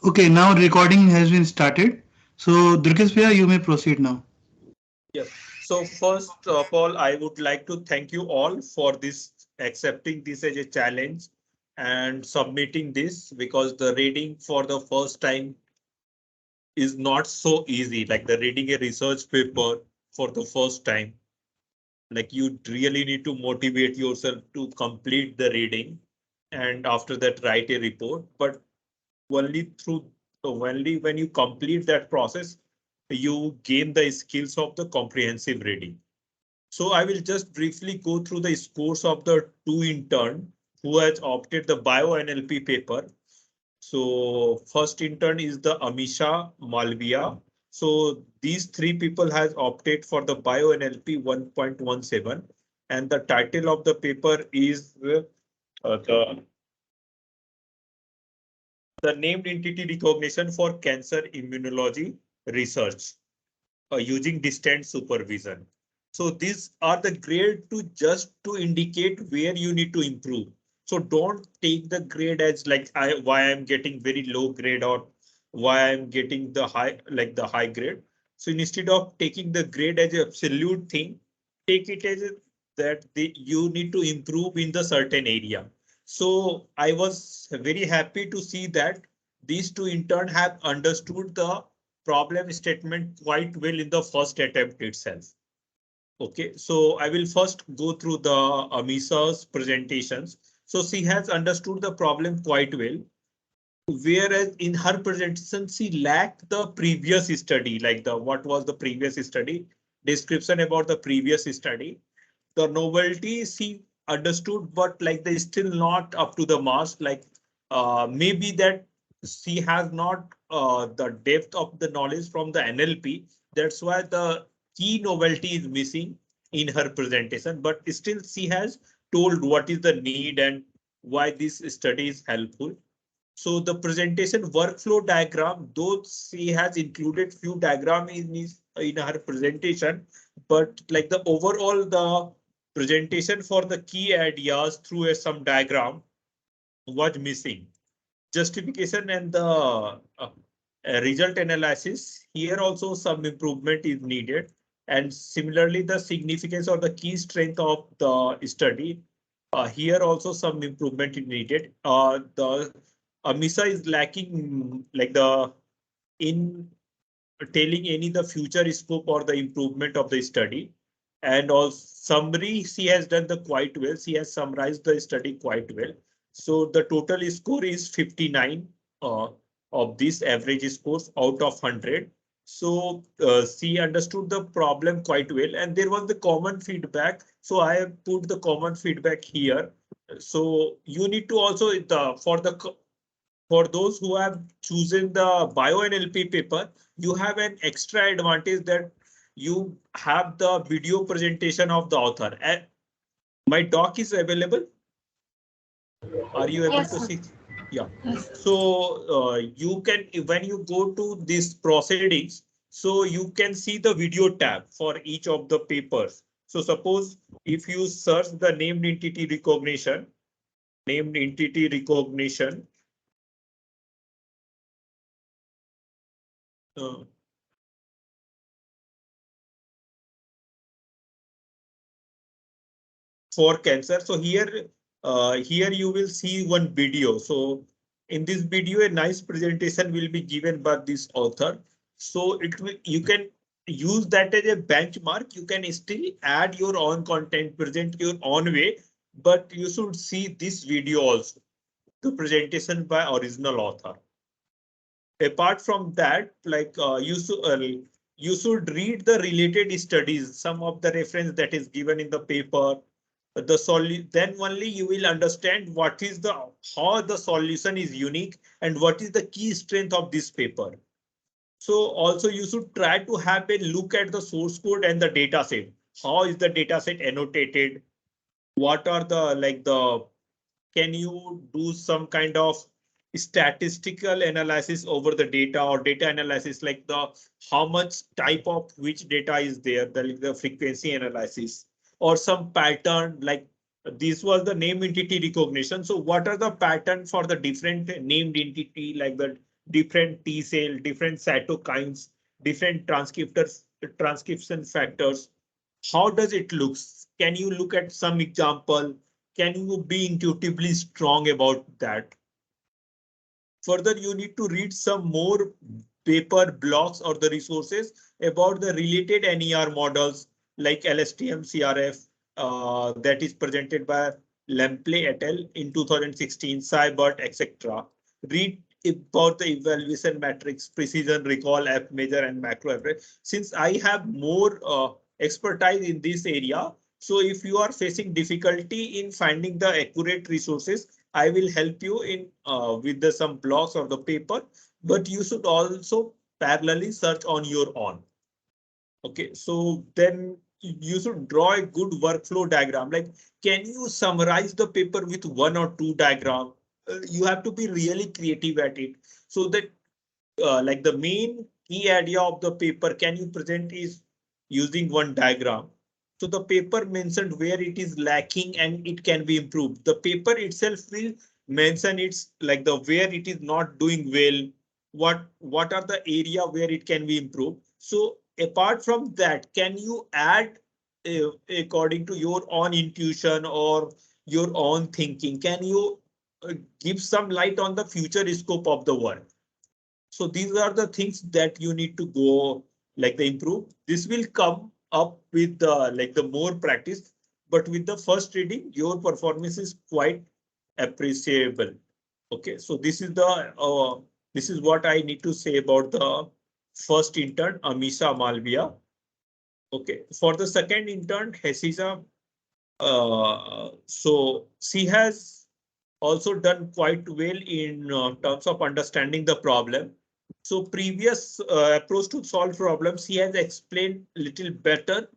Okay, now recording has been started. So Durgesh Bhaiya, you may proceed now. Yes. So first of all, I would like to thank you all for this accepting this as a challenge and submitting this because the reading for the first time is not so easy. Like the reading a research paper for the first time, like you really need to motivate yourself to complete the reading and after that write a report. But only through only when you complete that process, you gain the skills of the comprehensive reading. So I will just briefly go through the scores of the two intern who has opted the bio NLP paper. So first intern is the Amisha Malviya. So these three people has opted for the bio NLP 1.17, and the title of the paper is the named entity recognition for cancer immunology research using distant supervision. So these are the grade to just to indicate where you need to improve. So don't take the grade as like why I'm getting very low grade or why I'm getting the high like the high grade. So instead of taking the grade as an absolute thing, take it as that you need to improve in the certain area. So I was very happy to see that these two interns have understood the problem statement quite well in the first attempt itself. Okay, so I will first go through the Amisa's presentations. So she has understood the problem quite well, whereas in her presentation she lacked the previous study, like the what was the previous study, description about the previous study. The novelty she understood, but like they still not up to the mark. Like maybe that she has not the depth of the knowledge from the NLP. That's why the key novelty is missing in her presentation. But still, she has told what is the need and why this study is helpful. So the presentation workflow diagram, though she has included few diagram in her presentation, but like the overall the presentation for the key ideas through some diagram was missing. Justification and the result analysis here also some improvement is needed. And similarly, the significance or the key strength of the study here also some improvement is needed. The Amisa is lacking like the in telling any the future scope or the improvement of the study. And also summary, she has done the quite well. She has summarized the study quite well. So the total score is 59 of this average scores out of 100. So she understood the problem quite well, and there was the common feedback. So I have put the common feedback here. So you need to also for those who have chosen the bio NLP paper, you have an extra advantage that you have the video presentation of the author. And my doc is available. Are you able Yes, to sir. see? Yeah. Yes. So you can, when you go to these proceedings, so you can see the video tab for each of the papers. So suppose if you search the named entity recognition, uh, for cancer. So here you will see one video. So in this video, a nice presentation will be given by this author. So you can use that as a benchmark. You can still add your own content, present your own way, but you should see this video also, the presentation by original author. Apart from that, like you should read the related studies, some of the reference that is given in the paper, then only you will understand what is the how the solution is unique and what is the key strength of this paper. So also you should try to have a look at the source code and the data set. How is the data set annotated? What are the like the can you do some kind of statistical analysis over the data or data analysis, like the how much type of which data is there, the frequency analysis or some pattern, like this was the name entity recognition. So what are the pattern for the different named entity, like the different T cell, different cytokines, different transcription factors. How does it look? Can you look at some example? Can you be intuitively strong about that? Further, you need to read some more paper blocks or the resources about the related NER models like LSTM CRF that is presented by Lemple et al. In 2016, Cybert, etc. Read about the evaluation matrix, precision, recall, app measure, and macro average. Since I have more expertise in this area, so if you are facing difficulty in finding the accurate resources, I will help you in with the some blogs or the paper, but you should also parallelly search on your own. Okay, so then you should draw a good workflow diagram. Like, can you summarize the paper with one or two diagram? You have to be really creative at it so that like the main key idea of the paper can you present is using one diagram. So the paper mentioned where it is lacking and it can be improved. The paper itself will mention it's like the where it is not doing well, what are the area where it can be improved. So apart from that, can you add according to your own intuition or your own thinking, can you give some light on the future scope of the work? So these are the things that you need to go like the improve. This will come up with the like the more practice, but with the first reading, your performance is quite appreciable. Okay, so this is what I need to say about the first intern, Amisha Malvia. Okay, for the second intern, Hesiza, so she has also done quite well in terms of understanding the problem. So previous approach to solve problems, he has explained little better.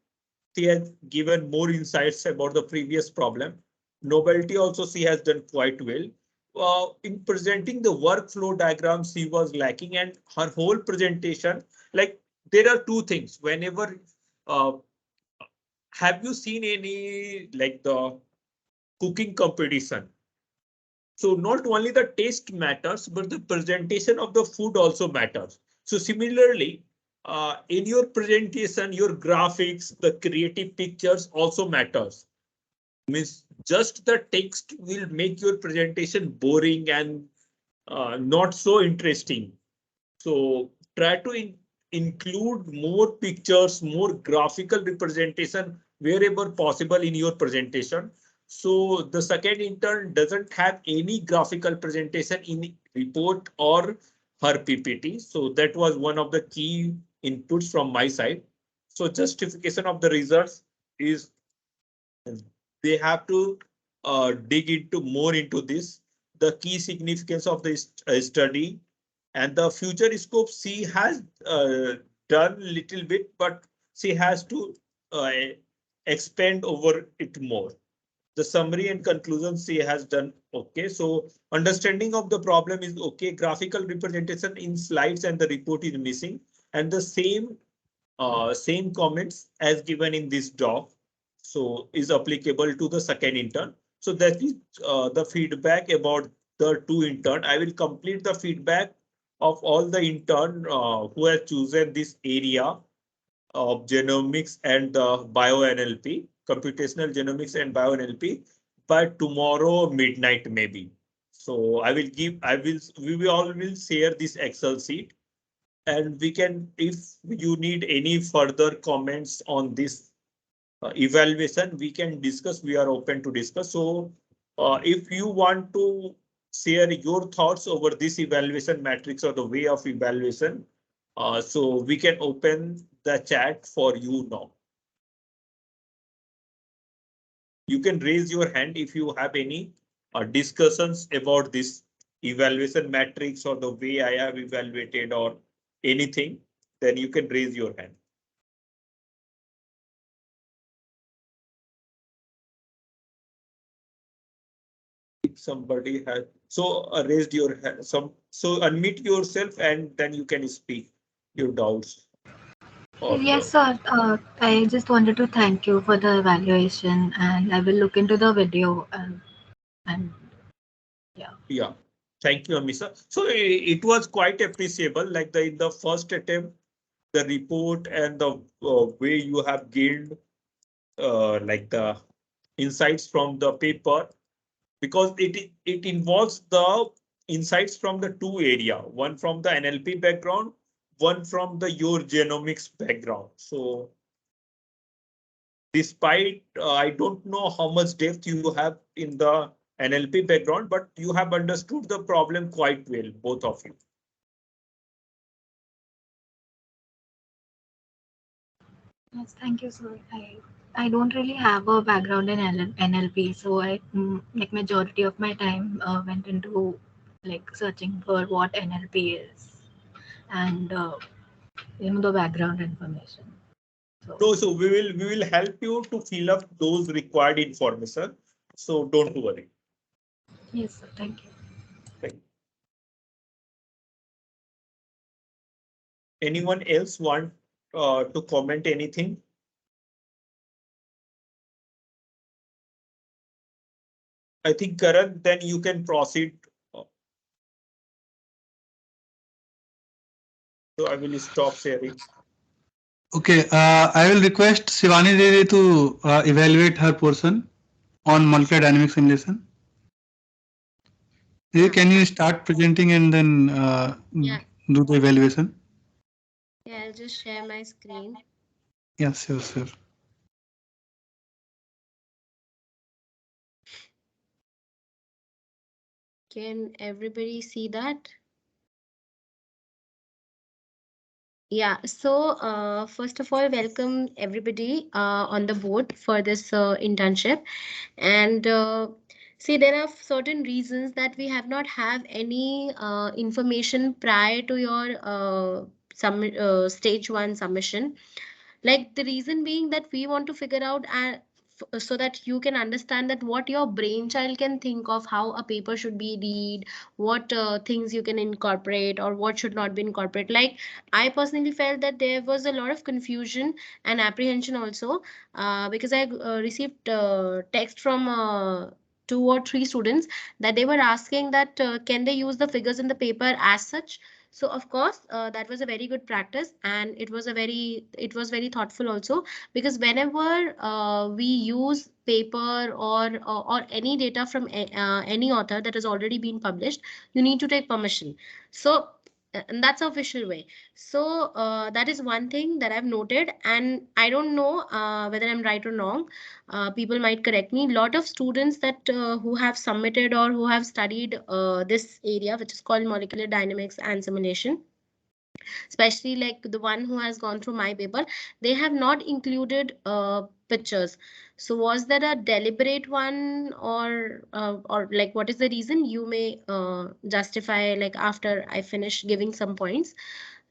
He has given more insights about the previous problem. Novelty also she has done quite well. In presenting the workflow diagrams, she was lacking, and her whole presentation, like there are two things. Whenever uh, have you seen any like the cooking competition? So not only the taste matters, but the presentation of the food also matters. So similarly, in your presentation, your graphics, the creative pictures also matters. Means just the text will make your presentation boring and not so interesting. So try to include more pictures, more graphical representation wherever possible in your presentation. So the second intern doesn't have any graphical presentation in report or her PPT. So that was one of the key inputs from my side. So justification of the results is they have to dig into more into this, the key significance of the study and the future scope. She has done little bit, but she has to uh, expand over it more. The summary and conclusion she has done okay. So understanding of the problem is okay. Graphical representation in slides and the report is missing, and the same comments as given in this doc. So is applicable to the second intern. So that is the feedback about the two intern. I will complete the feedback of all the intern who have chosen this area of genomics and bio-NLP, computational genomics and bio-NLP by tomorrow midnight maybe. So we will all will share this Excel sheet, and we can, if you need any further comments on this evaluation, we can discuss. We are open to discuss. So if you want to share your thoughts over this evaluation matrix or the way of evaluation, so we can open the chat for you now. You can raise your hand if you have any discussions about this evaluation matrix or the way I have evaluated or anything, then you can raise your hand. If somebody has raised your hand, so unmute yourself and then you can speak your doubts. Yes, sir. I just wanted to thank you for the evaluation, and I will look into the video and yeah. Yeah. Thank you, Amisa. So it was quite appreciable, like in the first attempt, the report and the way you have gained like the insights from the paper, because it involves the insights from the two area, one from the NLP background, one from the your genomics background. So despite I don't know how much depth you have in the NLP background, but you have understood the problem quite well, both of you. Yes, thank you, sir. I don't really have a background in NLP, so like majority of my time went into like searching for what NLP is and the background information. So No, so we will help you to fill up those required information. So don't worry. yes, sir. Thank you. Right. Anyone else want to comment anything? I think Karan, then you can proceed. So I will stop sharing. Okay, I will request Shivani Didi to evaluate her portion on molecular dynamics simulation. Didi, Yeah, can you start presenting and then yeah, do the evaluation? yeah. I'll just share my screen. Yes, sure, sure. Can everybody see that? Yeah, so first of all, welcome everybody on the board for this internship. And see, there are certain reasons that we have not have any information prior to your stage one submission. Like the reason being that we want to figure out so that you can understand that what your brainchild can think of how a paper should be read, what things you can incorporate or what should not be incorporated. Like I personally felt that there was a lot of confusion and apprehension also because I received text from two or three students that they were asking that can they use the figures in the paper as such. So of course that was a very good practice, and it was very thoughtful also, because whenever we use paper or any data from any author that has already been published, you need to take permission. So and that's the official way. So that is one thing that I've noted, and I don't know whether I'm right or wrong. People might correct me. A lot of students that who have submitted or who have studied this area, which is called molecular dynamics and simulation, especially like the one who has gone through my paper, they have not included pictures. So was there a deliberate one, or like what is the reason? You may justify like after I finish giving some points.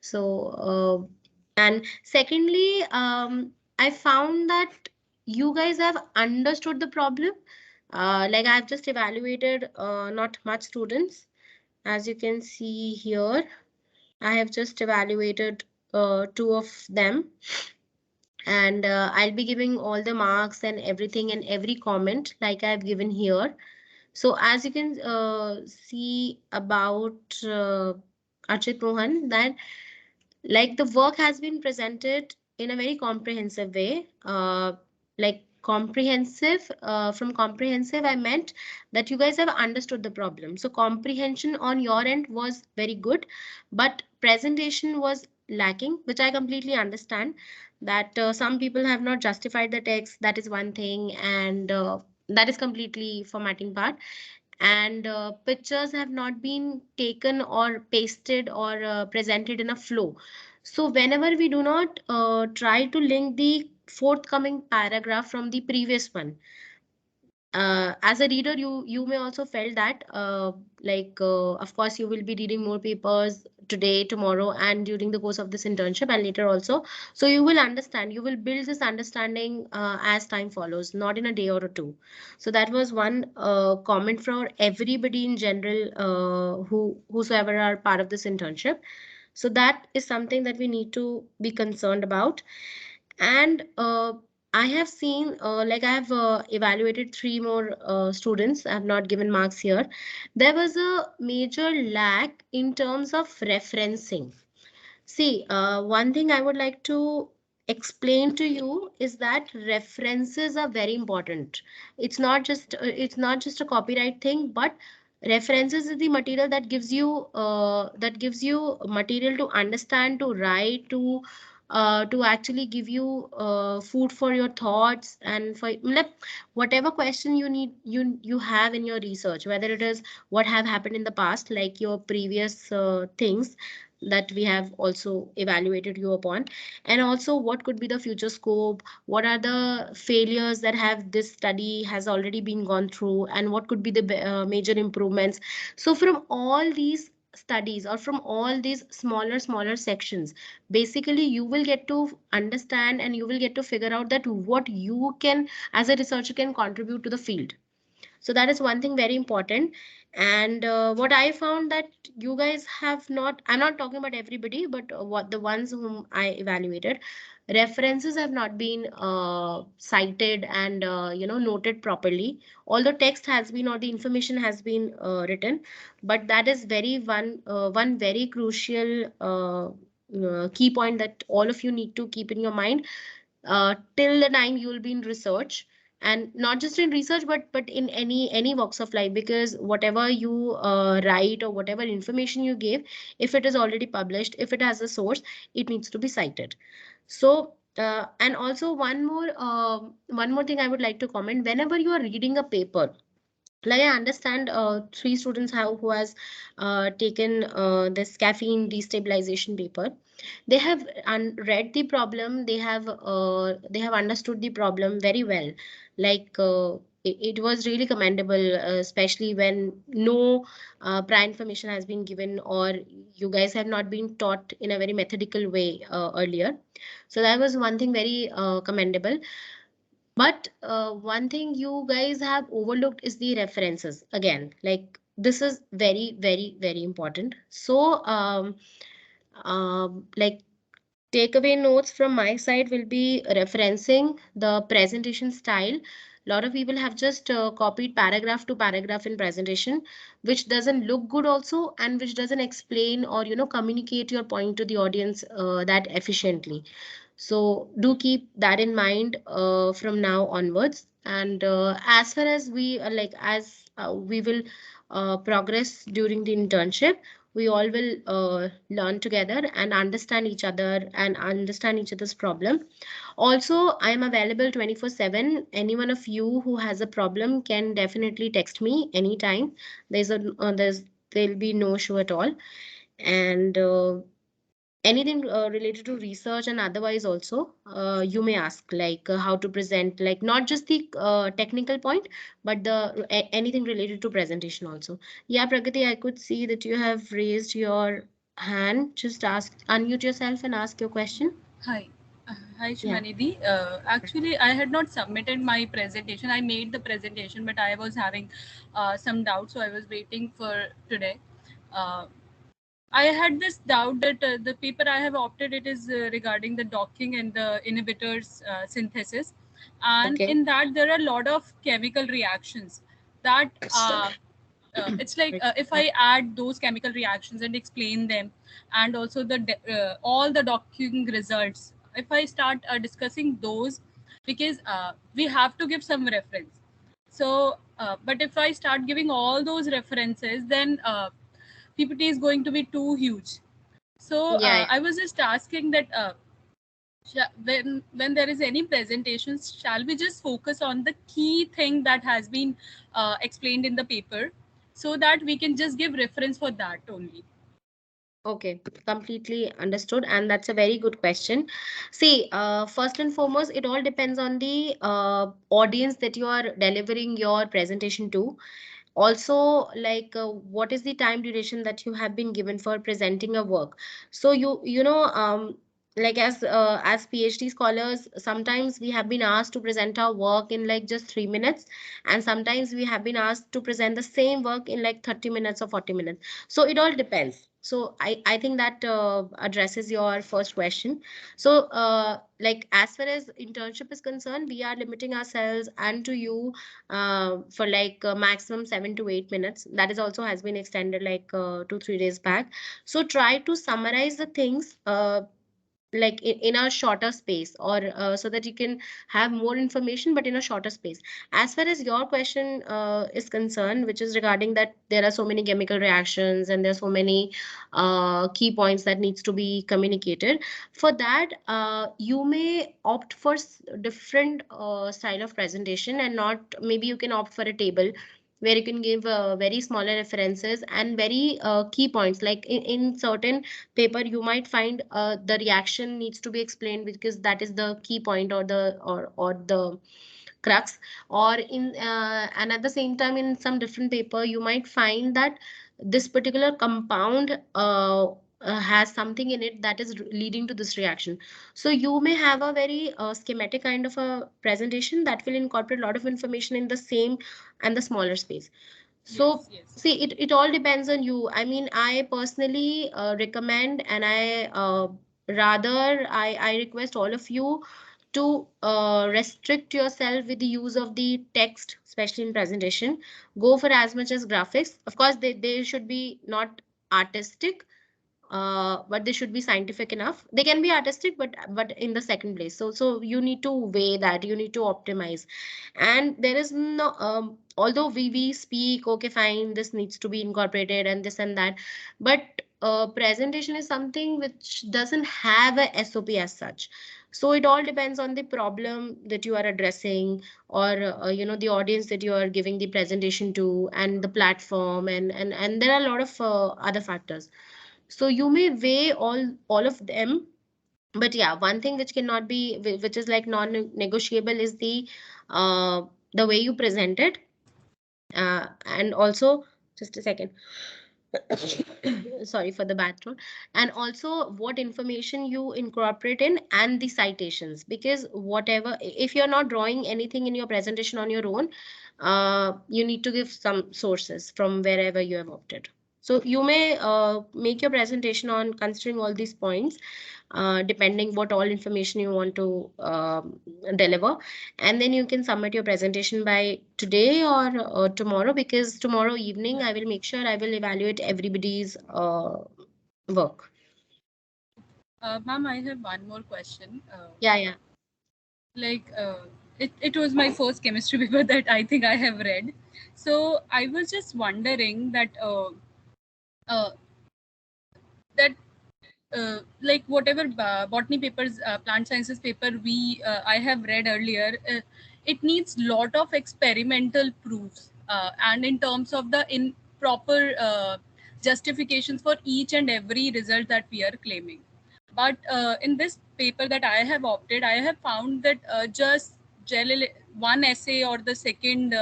So and secondly, I found that you guys have understood the problem. Like I've just evaluated not much students, as you can see here. I have just evaluated two of them, and I'll be giving all the marks and everything and every comment like I've given here. So as you can see about Archit Mohan, that like the work has been presented in a very comprehensive way. Like comprehensive, from comprehensive I meant that you guys have understood the problem. So comprehension on your end was very good, but presentation was lacking, which I completely understand, that some people have not justified the text. That is one thing, and that is completely formatting part. And pictures have not been taken or pasted or presented in a flow. So whenever we do not try to link the forthcoming paragraph from the previous one, as a reader, you may also felt that of course you will be reading more papers today, tomorrow, and during the course of this internship and later also. So you will understand, you will build this understanding as time follows, not in a day or two. So that was one comment for everybody in general, whosoever are part of this internship. So that is something that we need to be concerned about. And I have seen, like I have evaluated 3 more students. I have not given marks here. There was a major lack in terms of referencing. See, one thing I would like to explain to you is that references are very important. It's not just a copyright thing, but references is the material that gives you material to understand, to write, to actually give you food for your thoughts, and for like, whatever question you have in your research, whether it is what have happened in the past, like your previous things that we have also evaluated you upon, and also what could be the future scope, what are the failures that have this study has already been gone through, and what could be the major improvements. So from all these studies, or from all these smaller sections, basically you will get to understand, and you will get to figure out that what you can as a researcher can contribute to the field. So that is one thing very important. And what I found that you guys have not, I'm not talking about everybody, but what the ones whom I evaluated, references have not been cited and noted properly. Although text has been, or the information has been written, but that is one very crucial key point that all of you need to keep in your mind till the time you will be in research, and not just in research, but in any walks of life, because whatever you write, or whatever information you give, if it is already published, if it has a source, it needs to be cited. So and also one more thing I would like to comment: whenever you are reading a paper, like I understand 3 students have who has taken this caffeine destabilization paper. They have read the problem, they have understood the problem very well. Like it was really commendable, especially when no prior information has been given, or you guys have not been taught in a very methodical way earlier. So that was one thing very commendable. But one thing you guys have overlooked is the references. Again, like this is very important. So like takeaway notes from my side will be referencing the presentation style. A lot of people have just copied paragraph to paragraph in presentation, which doesn't look good also, and which doesn't explain or communicate your point to the audience that efficiently. So do keep that in mind from now onwards. And as far as we will progress during the internship, we all will learn together and understand each other and understand each other's problem. Also, I am available 24/7. Any one of you who has a problem can definitely text me anytime. There'll be no issue at all. And anything related to research and otherwise also, you may ask, like how to present, like not just the technical point, but anything related to presentation also. Yeah, Pragati, I could see that you have raised your hand. Just unmute yourself and ask your question. Hi. Hi, Yeah. Shivani Di. Actually, I had not submitted my presentation. I made the presentation, but I was having some doubts, so I was waiting for today. I had this doubt that the paper I have opted it is regarding the docking and the inhibitors synthesis, and Okay. in that there are a lot of chemical reactions that it's like if I add those chemical reactions and explain them, and also all the docking results, if I start discussing those, because we have to give some reference. So, but if I start giving all those references, then PPT is going to be too huge. So Yeah. I was just asking that when there is any presentations, shall we just focus on the key thing that has been explained in the paper, so that we can just give reference for that only? Okay, completely understood. And that's a very good question. See, first and foremost, it all depends on the audience that you are delivering your presentation to. Also, like what is the time duration that you have been given for presenting a work. So like as PhD scholars, sometimes we have been asked to present our work in like just 3 minutes, and sometimes we have been asked to present the same work in like 30 minutes or 40 minutes. So it all depends. So I think that addresses your first question. So like as far as internship is concerned, we are limiting ourselves and to you for like maximum 7 to 8 minutes. That is also has been extended like 2 3 days back. So try to summarize the things like in a shorter space, or so that you can have more information but in a shorter space. As far as your question is concerned, which is regarding that there are so many chemical reactions and there are so many key points that needs to be communicated, for that you may opt for different style of presentation, and not, maybe you can opt for a table where you can give very smaller references and very key points. Like in certain paper you might find the reaction needs to be explained because that is the key point, or the crux, or in and at the same time in some different paper you might find that this particular compound has something in it that is leading to this reaction. So you may have a very schematic kind of a presentation that will incorporate a lot of information in the same and the smaller space. So Yes, yes. see, it all depends on you. I mean, I personally recommend, and I request all of you to restrict yourself with the use of the text, especially in presentation. Go for as much as graphics. Of course, they should be not artistic, but they should be scientific enough. They can be artistic, but in the second place. So you need to weigh that. You need to optimize, and there is no although we speak, okay, fine, this needs to be incorporated and this and that, but presentation is something which doesn't have a SOP as such. So it all depends on the problem that you are addressing, or the audience that you are giving the presentation to, and the platform, and there are a lot of other factors. So you may weigh all of them. But yeah, one thing which cannot be, which is like non-negotiable, is uh the way you present it, and also, just a second, sorry for the bad throat. And also what information you incorporate in, and the citations, because whatever, if you're not drawing anything in your presentation on your own, you need to give some sources from wherever you have opted. So you may make your presentation on considering all these points, depending what all information you want to deliver, and then you can submit your presentation by today or tomorrow, because tomorrow evening I will make sure I will evaluate everybody's work. Ma'am, I have one more question. Yeah. Like it was my first chemistry paper that I think I have read. So I was just wondering that uh, that like whatever botany papers, plant sciences paper I have read earlier, it needs lot of experimental proofs, and in terms of the improper justifications for each and every result that we are claiming. But in this paper that I have opted, I have found that just one essay or the second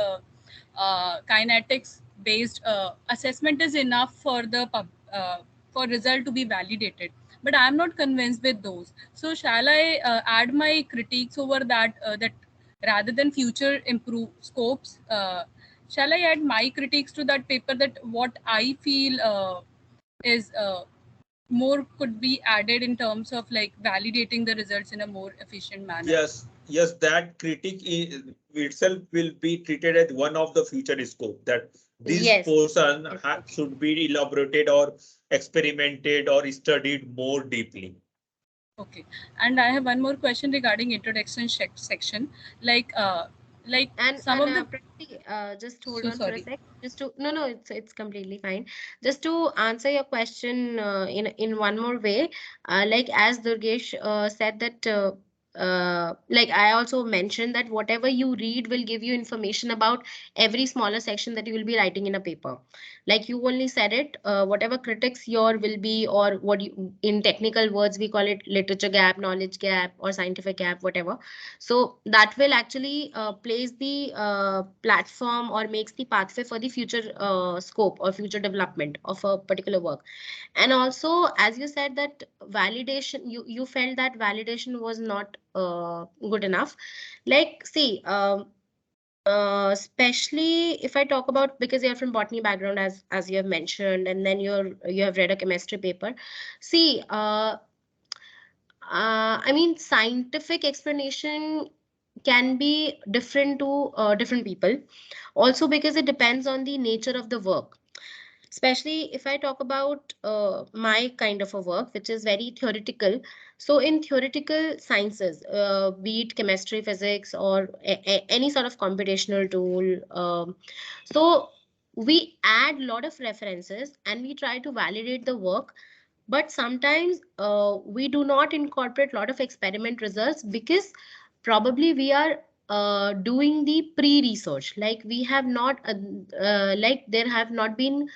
kinetics based assessment is enough for the for result to be validated. But I'm not convinced with those. So shall I add my critiques over that, that rather than future improve scopes, shall I add my critiques to that paper, that what I feel is more could be added in terms of like validating the results in a more efficient manner? Yes, that critique itself will be treated as one of the future scope, that this Yes. portion Yes. should be elaborated or experimented or studied more deeply. Okay, and I have one more question regarding introduction section, like And some of the. Prati, just hold So on for a sorry. sec. Just to no, it's completely fine. Just to answer your question in one more way, like as Durgesh said that. Like I also mentioned that whatever you read will give you information about every smaller section that you will be writing in a paper. Like you only said it, whatever critics your will be, or what you, in technical words we call it literature gap, knowledge gap, or scientific gap, whatever. So that will actually place the platform, or makes the pathway for the future scope or future development of a particular work. And also, as you said that validation, you felt that validation was not good enough. Like see, Especially if I talk about, because you're from botany background, as you have mentioned, and then you have read a chemistry paper. See, I mean, scientific explanation can be different to different people. Also, because it depends on the nature of the work. Especially if I talk about my kind of a work, which is very theoretical. So in theoretical sciences, be it chemistry, physics, or any sort of computational tool, so we add a lot of references and we try to validate the work. But sometimes we do not incorporate a lot of experiment results, because probably we are doing the pre-research, like we have not like there have not been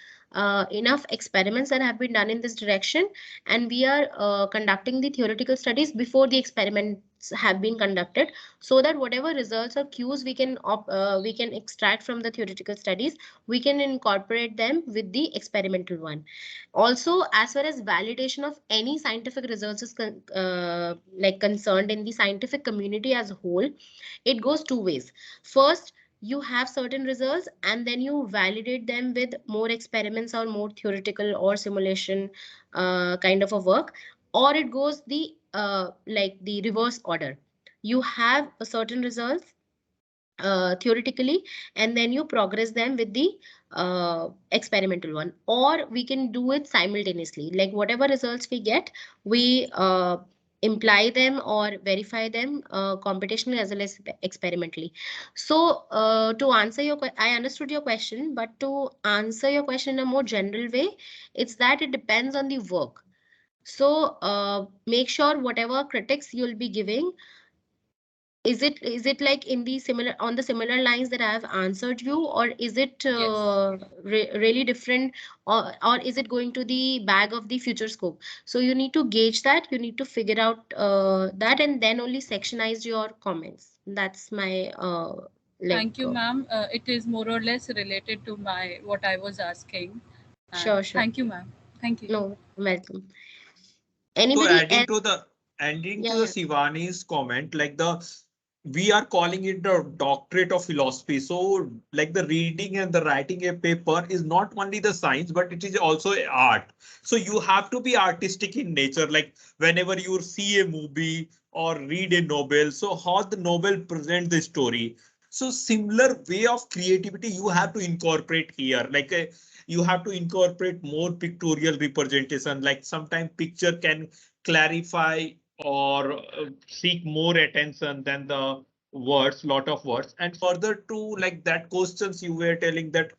enough experiments that have been done in this direction, and we are conducting the theoretical studies before the experiments have been conducted, so that whatever results or cues we can extract from the theoretical studies, we can incorporate them with the experimental one. Also, as far as validation of any scientific results is like concerned in the scientific community as a whole, it goes two ways. First, you have certain results and then you validate them with more experiments or more theoretical or simulation kind of a work. Or it goes the like the reverse order. You have a certain results theoretically, and then you progress them with the experimental one. Or we can do it simultaneously, like whatever results we get, we imply them or verify them computationally as well as experimentally. So to answer your I understood your question, but to answer your question in a more general way, it's that it depends on the work. So make sure whatever critics you'll be giving, is it like in the similar, on the similar lines that I have answered you, or is it Yes. really different, or is it going to the bag of the future scope? So you need to gauge that, you need to figure out that, and then only sectionize your comments. That's my like Thank you, ma'am. It is more or less related to my what I was asking. And sure, sure. thank you, ma'am. Thank you. No, welcome. So Anybody adding else? to the Yeah, yeah. Shivani's comment, like we are calling it the doctorate of philosophy. So like the reading and the writing a paper is not only the science, but it is also a art. So you have to be artistic in nature. Like whenever you see a movie or read a novel, so how the novel present the story. So similar way of creativity you have to incorporate here. Like you have to incorporate more pictorial representation. Like sometimes picture can clarify or seek more attention than the words, lot of words. And further to like that questions you were telling that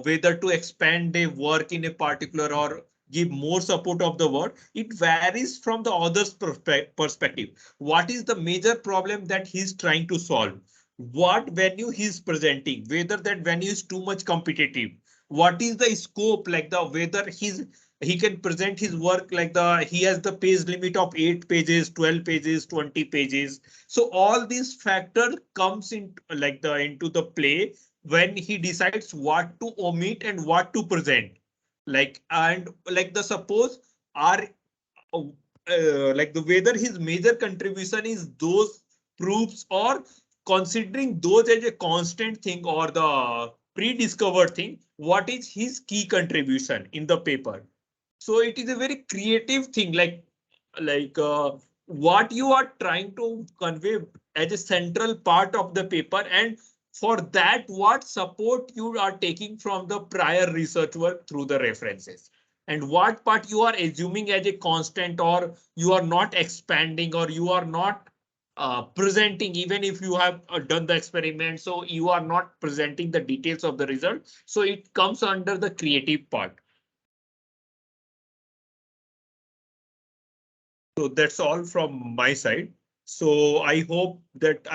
whether to expand a work in a particular or give more support of the word, it varies from the author's perspective. What is the major problem that he's trying to solve? What venue he's presenting, whether that venue is too much competitive, what is the scope, like the whether he can present his work like he has the page limit of 8 pages, 12 pages, 20 pages. So all these factors comes in like into the play when he decides what to omit and what to present. Like and like the suppose are like the whether his major contribution is those proofs or considering those as a constant thing or the pre-discovered thing, what is his key contribution in the paper. So it is a very creative thing, like what you are trying to convey as a central part of the paper, and for that what support you are taking from the prior research work through the references, and what part you are assuming as a constant, or you are not expanding, or you are not presenting, even if you have done the experiment, so you are not presenting the details of the result. So it comes under the creative part. So that's all from my side. So I hope that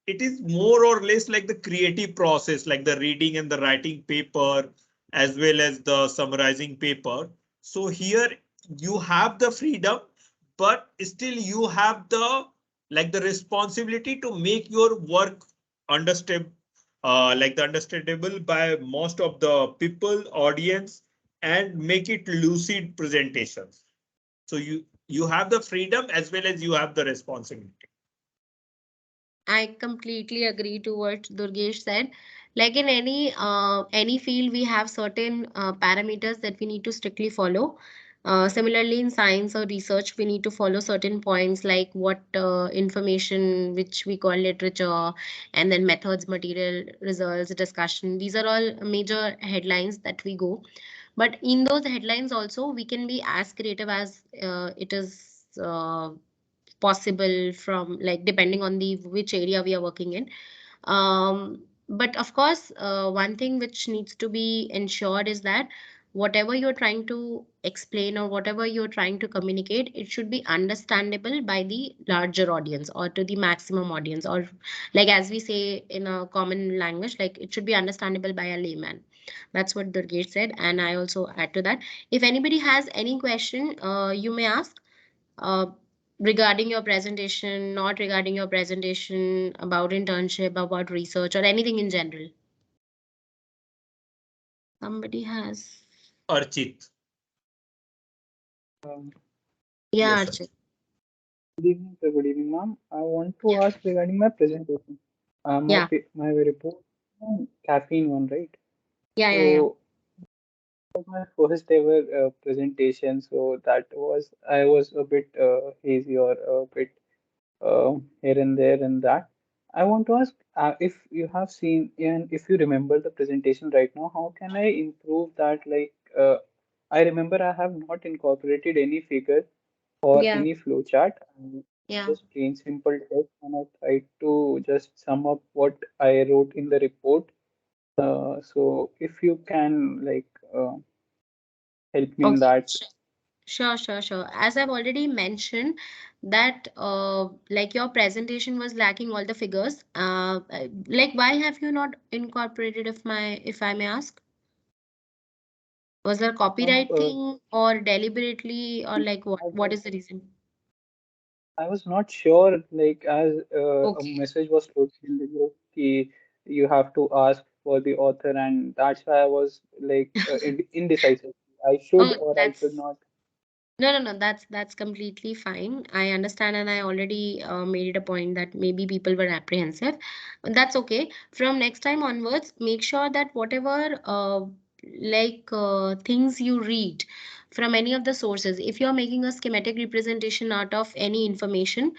it is more or less like the creative process, like the reading and the writing paper, as well as the summarizing paper. So here you have the freedom, but still you have the like the responsibility to make your work understand like the understandable by most of the people, audience, and make it lucid presentations. So you have the freedom as well as you have the responsibility. I completely agree to what Durgesh said. Like in any field, we have certain parameters that we need to strictly follow. Similarly, in science or research, we need to follow certain points like what information, which we call literature, and then methods, material, results, discussion. These are all major headlines that we go. But in those headlines also, we can be as creative as it is possible, from like depending on the which area we are working in. But of course, one thing which needs to be ensured is that whatever you're trying to explain or whatever you're trying to communicate, it should be understandable by the larger audience or to the maximum audience, or like as we say in a common language, like it should be understandable by a layman. That's what Durgesh said, and I also add to that. If anybody has any question, you may ask uh, regarding your presentation, not regarding your presentation, about internship, about research, or anything in general. Somebody has. Archit. Um, Yeah, Yes, Archit. Archit. Good evening, sir. Good evening, ma'am. I want to Yeah. ask regarding my presentation. Yeah. My report, caffeine one, right? Yeah. So my first ever presentation, so that was I was a bit hazy or a bit here and there and that. I want to ask if you have seen and if you remember the presentation right now, how can I improve that? Like, I remember I have not incorporated any figure or Yeah. any flowchart. Yeah. Just plain simple text, and I tried to just sum up what I wrote in the report. So if you can like help me in Okay. that. Sure. As I've already mentioned that like your presentation was lacking all the figures. Like why have you not incorporated, if I may ask? Was there Um, copyright uh, thing or deliberately, or like I what was is the reason? I was not sure, like as a Okay. message was told in the group, ki you have to ask for the author, and that's why I was like indecisive. I should Oh, or I should that's not. no. That's completely fine. I understand, and I already made it a point that maybe people were apprehensive. That's okay. From next time onwards, make sure that whatever things you read from any of the sources, if you're making a schematic representation out of any information,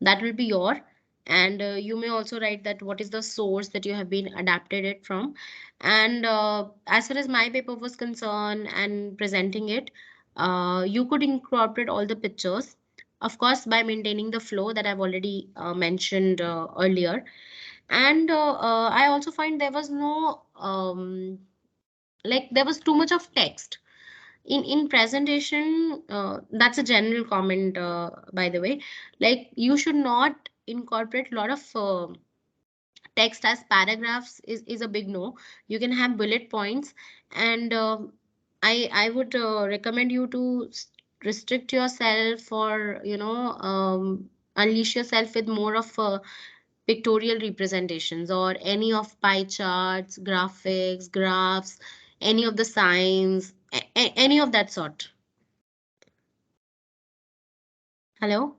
that will be your. And you may also write that what is the source that you have been adapted it from. And as far as my paper was concerned and presenting it, you could incorporate all the pictures, of course, by maintaining the flow that I've already mentioned earlier. And I also find there was no there was too much of text in presentation. That's a general comment, by the way. Like you should not incorporate a lot of text as paragraphs is a big no. You can have bullet points, and I would recommend you to restrict yourself, or unleash yourself with more of pictorial representations or any of pie charts, graphics, graphs, any of the signs, any of that sort. Hello,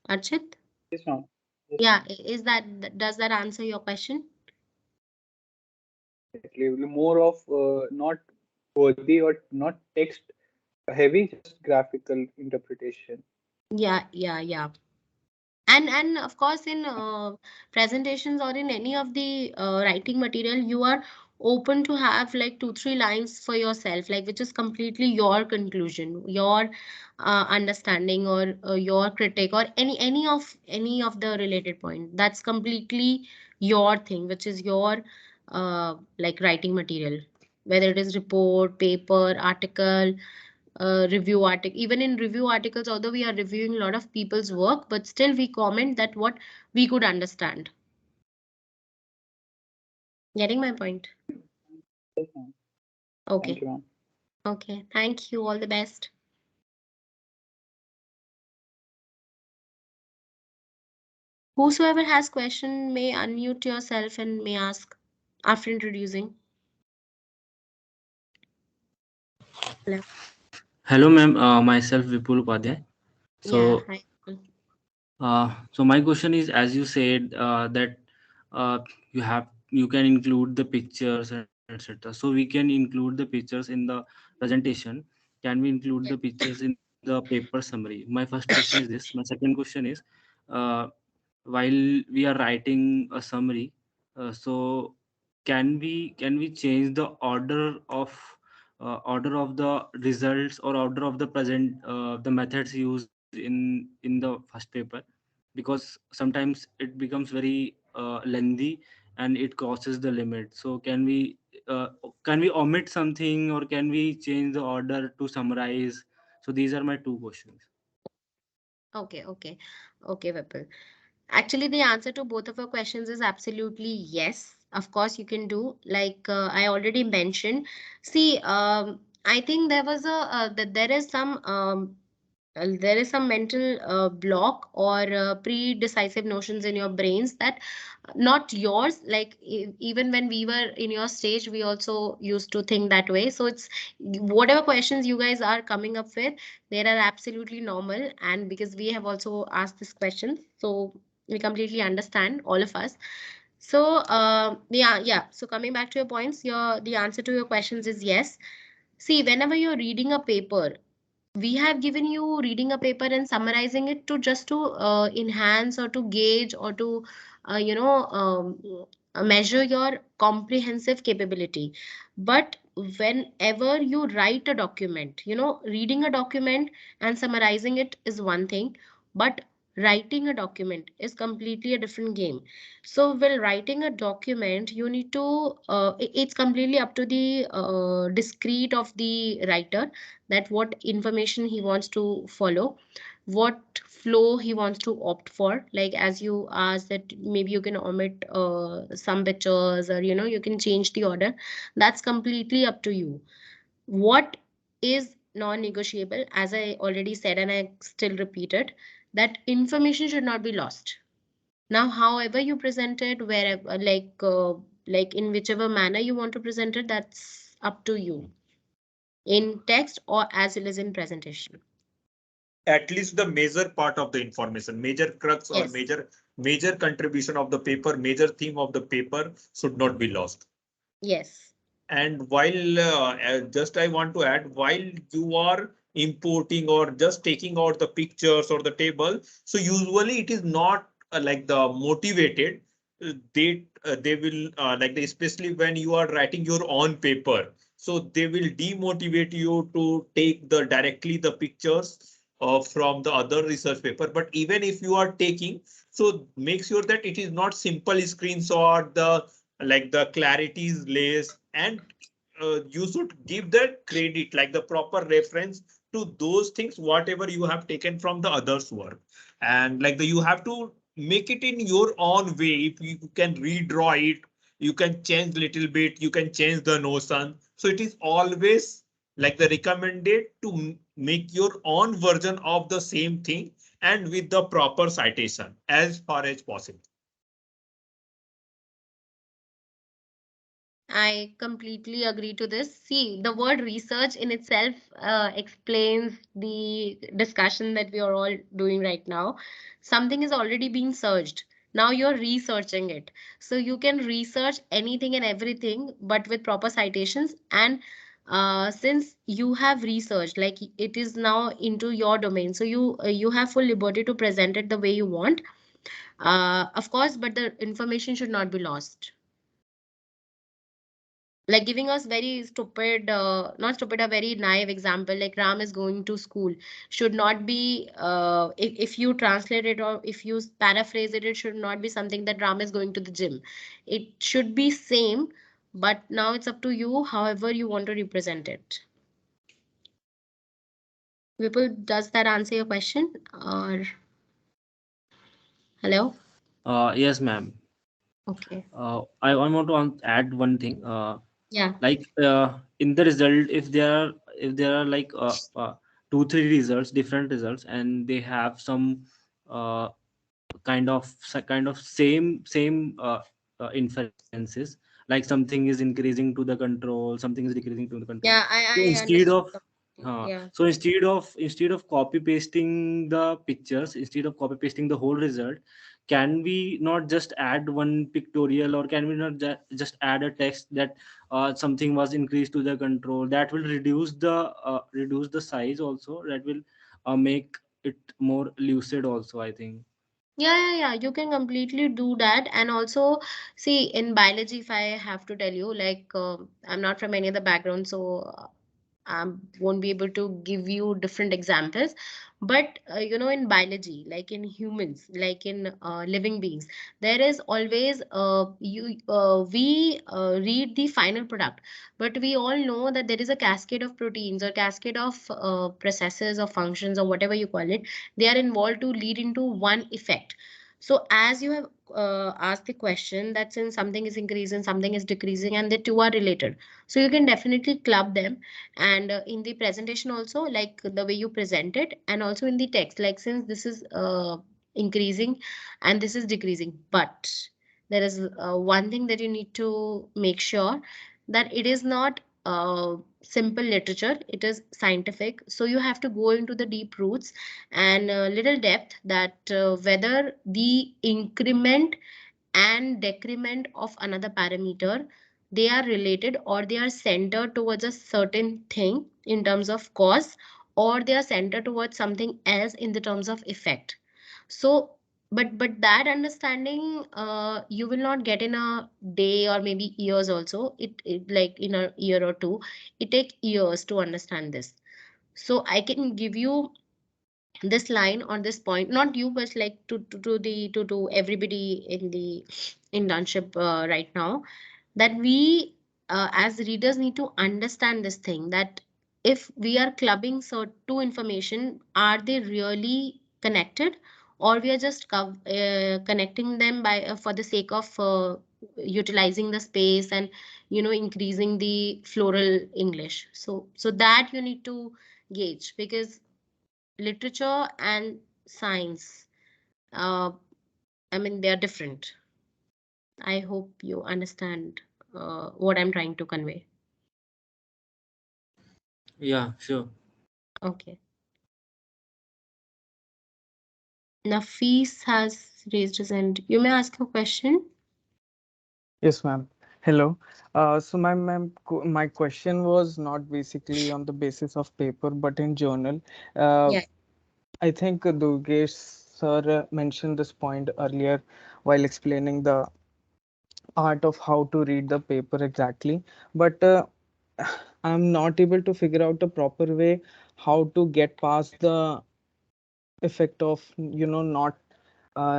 Archit? Yes, ma'am. Yes, Yeah, ma'am. is that, does that answer your question? Exactly. More of not worthy or not text heavy, just graphical interpretation. Yeah. And of course, in presentations or in any of the writing material, you are open to have like 2 3 lines for yourself, like which is completely your conclusion, your understanding, or your critique, or any of the related point. That's completely your thing, which is your like writing material, whether it is report, paper, article, review article. Even in review articles, although we are reviewing a lot of people's work, but still we comment that what we could understand. Getting my point? Yes, ma'am. Thank Okay. you, ma'am. Okay, thank you, all the best. Whosoever has question may unmute yourself and may ask after introducing. Hello. Hello, ma'am. Myself Vipul Upadhyay. Yeah, So hi. So my question is, as you said, that uh, you can include the pictures and etc. So we can include the pictures in the presentation. Can we include the pictures in the paper summary? My first question is this. My second question is, uh, while we are writing a summary, so can we change the order of the results or order of the present the methods used in the first paper, because sometimes it becomes very lengthy and it crosses the limit. So uh, can we omit something, or can we change the order to summarize? So these are my two questions. Okay, okay, okay, Vipul. Actually, the answer to both of our questions is absolutely yes. Of course, you can do. Like I already mentioned. See, I think there was that there is some mental block or pre-decisive notions in your brains that not yours. Like even when we were in your stage, we also used to think that way. So it's whatever questions you guys are coming up with, they are absolutely normal. And because we have also asked this question, so we completely understand, all of us. So yeah. So coming back to your points, the answer to your questions is yes. See, whenever you're reading a paper, we have given you reading a paper and summarizing it to just to enhance or to gauge or to measure your comprehensive capability. But whenever you write a document, reading a document and summarizing it is one thing, but writing a document is completely a different game. So while writing a document, you need to it's completely up to the discreet of the writer, that what information he wants to follow, what flow he wants to opt for. Like as you asked, that maybe you can omit some pictures, or you can change the order. That's completely up to you. What is non-negotiable, as I already said and I still repeat it, that information should not be lost. Now, however you present it, wherever, like in whichever manner you want to present it, that's up to you, in text or as well as in presentation. At least the major part of the information, major crux or Yes. major contribution of the paper, major theme of the paper should not be lost. Yes. And while just I want to add, while you are importing or just taking out the pictures or the table, so usually it is not like the motivated. They will especially when you are writing your own paper, so they will demotivate you to take the directly the pictures from the other research paper. But even if you are taking, so make sure that it is not simple screenshot, the clarity is less, and you should give the credit, like the proper reference to those things, whatever you have taken from the others work. And you have to make it in your own way. If you can redraw it, you can change little bit, you can change the notion. So it is always like the recommended to make your own version of the same thing, and with the proper citation as far as possible. I completely agree to this. See, the word research in itself explains the discussion that we are all doing right now. Something is already being searched. Now you're researching it. So you can research anything and everything, but with proper citations. And since you have researched, like it is now into your domain, so you have full liberty to present it the way you want. Of course, but the information should not be lost. Like giving us very stupid, not stupid, a very naive example, like Ram is going to school, should not be, if you translate it or if you paraphrase it, it should not be something that Ram is going to the gym. It should be same, but now it's up to you, however you want to represent it. Vipul, does that answer your question? Or hello? Yes, ma'am. Okay. I want to add one thing. Yeah. Like in the result, if there are like two three results, different results, and they have some uh, kind of same inferences, like something is increasing to the control, something is decreasing to the control. Yeah, So I instead understood of completely. Yeah. So instead of copy pasting the pictures, instead of copy pasting the whole result, can we not just add one pictorial, or can we not just add a text that something was increased to the control? That will reduce the size also. That will make it more lucid also, I think. Yeah. You can completely do that. And also, see, in biology, if I have to tell you, like, I'm not from any other background, so I won't be able to give you different examples. But in biology, like in humans, like in living beings, there is always we read the final product, but we all know that there is a cascade of proteins or cascade of processes or functions or whatever you call it. They are involved to lead into one effect. So as you have asked the question that since something is increasing, something is decreasing, and the two are related, so you can definitely club them. And in the presentation also, like the way you present it, and also in the text, like since this is increasing and this is decreasing, but there is one thing that you need to make sure, that it is not simple literature, it is scientific. So you have to go into the deep roots and little depth, that whether the increment and decrement of another parameter, they are related, or they are centered towards a certain thing in terms of cause, or they are centered towards something else in the terms of effect. So but that understanding you will not get in a day or maybe years also. It like in a year or two, it takes years to understand this. So I can give you this line or this point, not you, but like to everybody in the internship right now, that we as readers need to understand this thing, that if we are clubbing so two information, are they really connected, or we are just connecting them by for the sake of utilizing the space and increasing the floral English. So that you need to gauge, because literature and science, uh, I mean, they are different. I hope you understand what I'm trying to convey. Yeah, sure. Okay. Nafis has raised his hand. You may ask a question. Yes, ma'am. Hello. So my question was not basically on the basis of paper, but in journal. Uh, Yeah. I think Durgesh sir mentioned this point earlier while explaining the art of how to read the paper exactly, but I'm not able to figure out a proper way how to get past the effect of not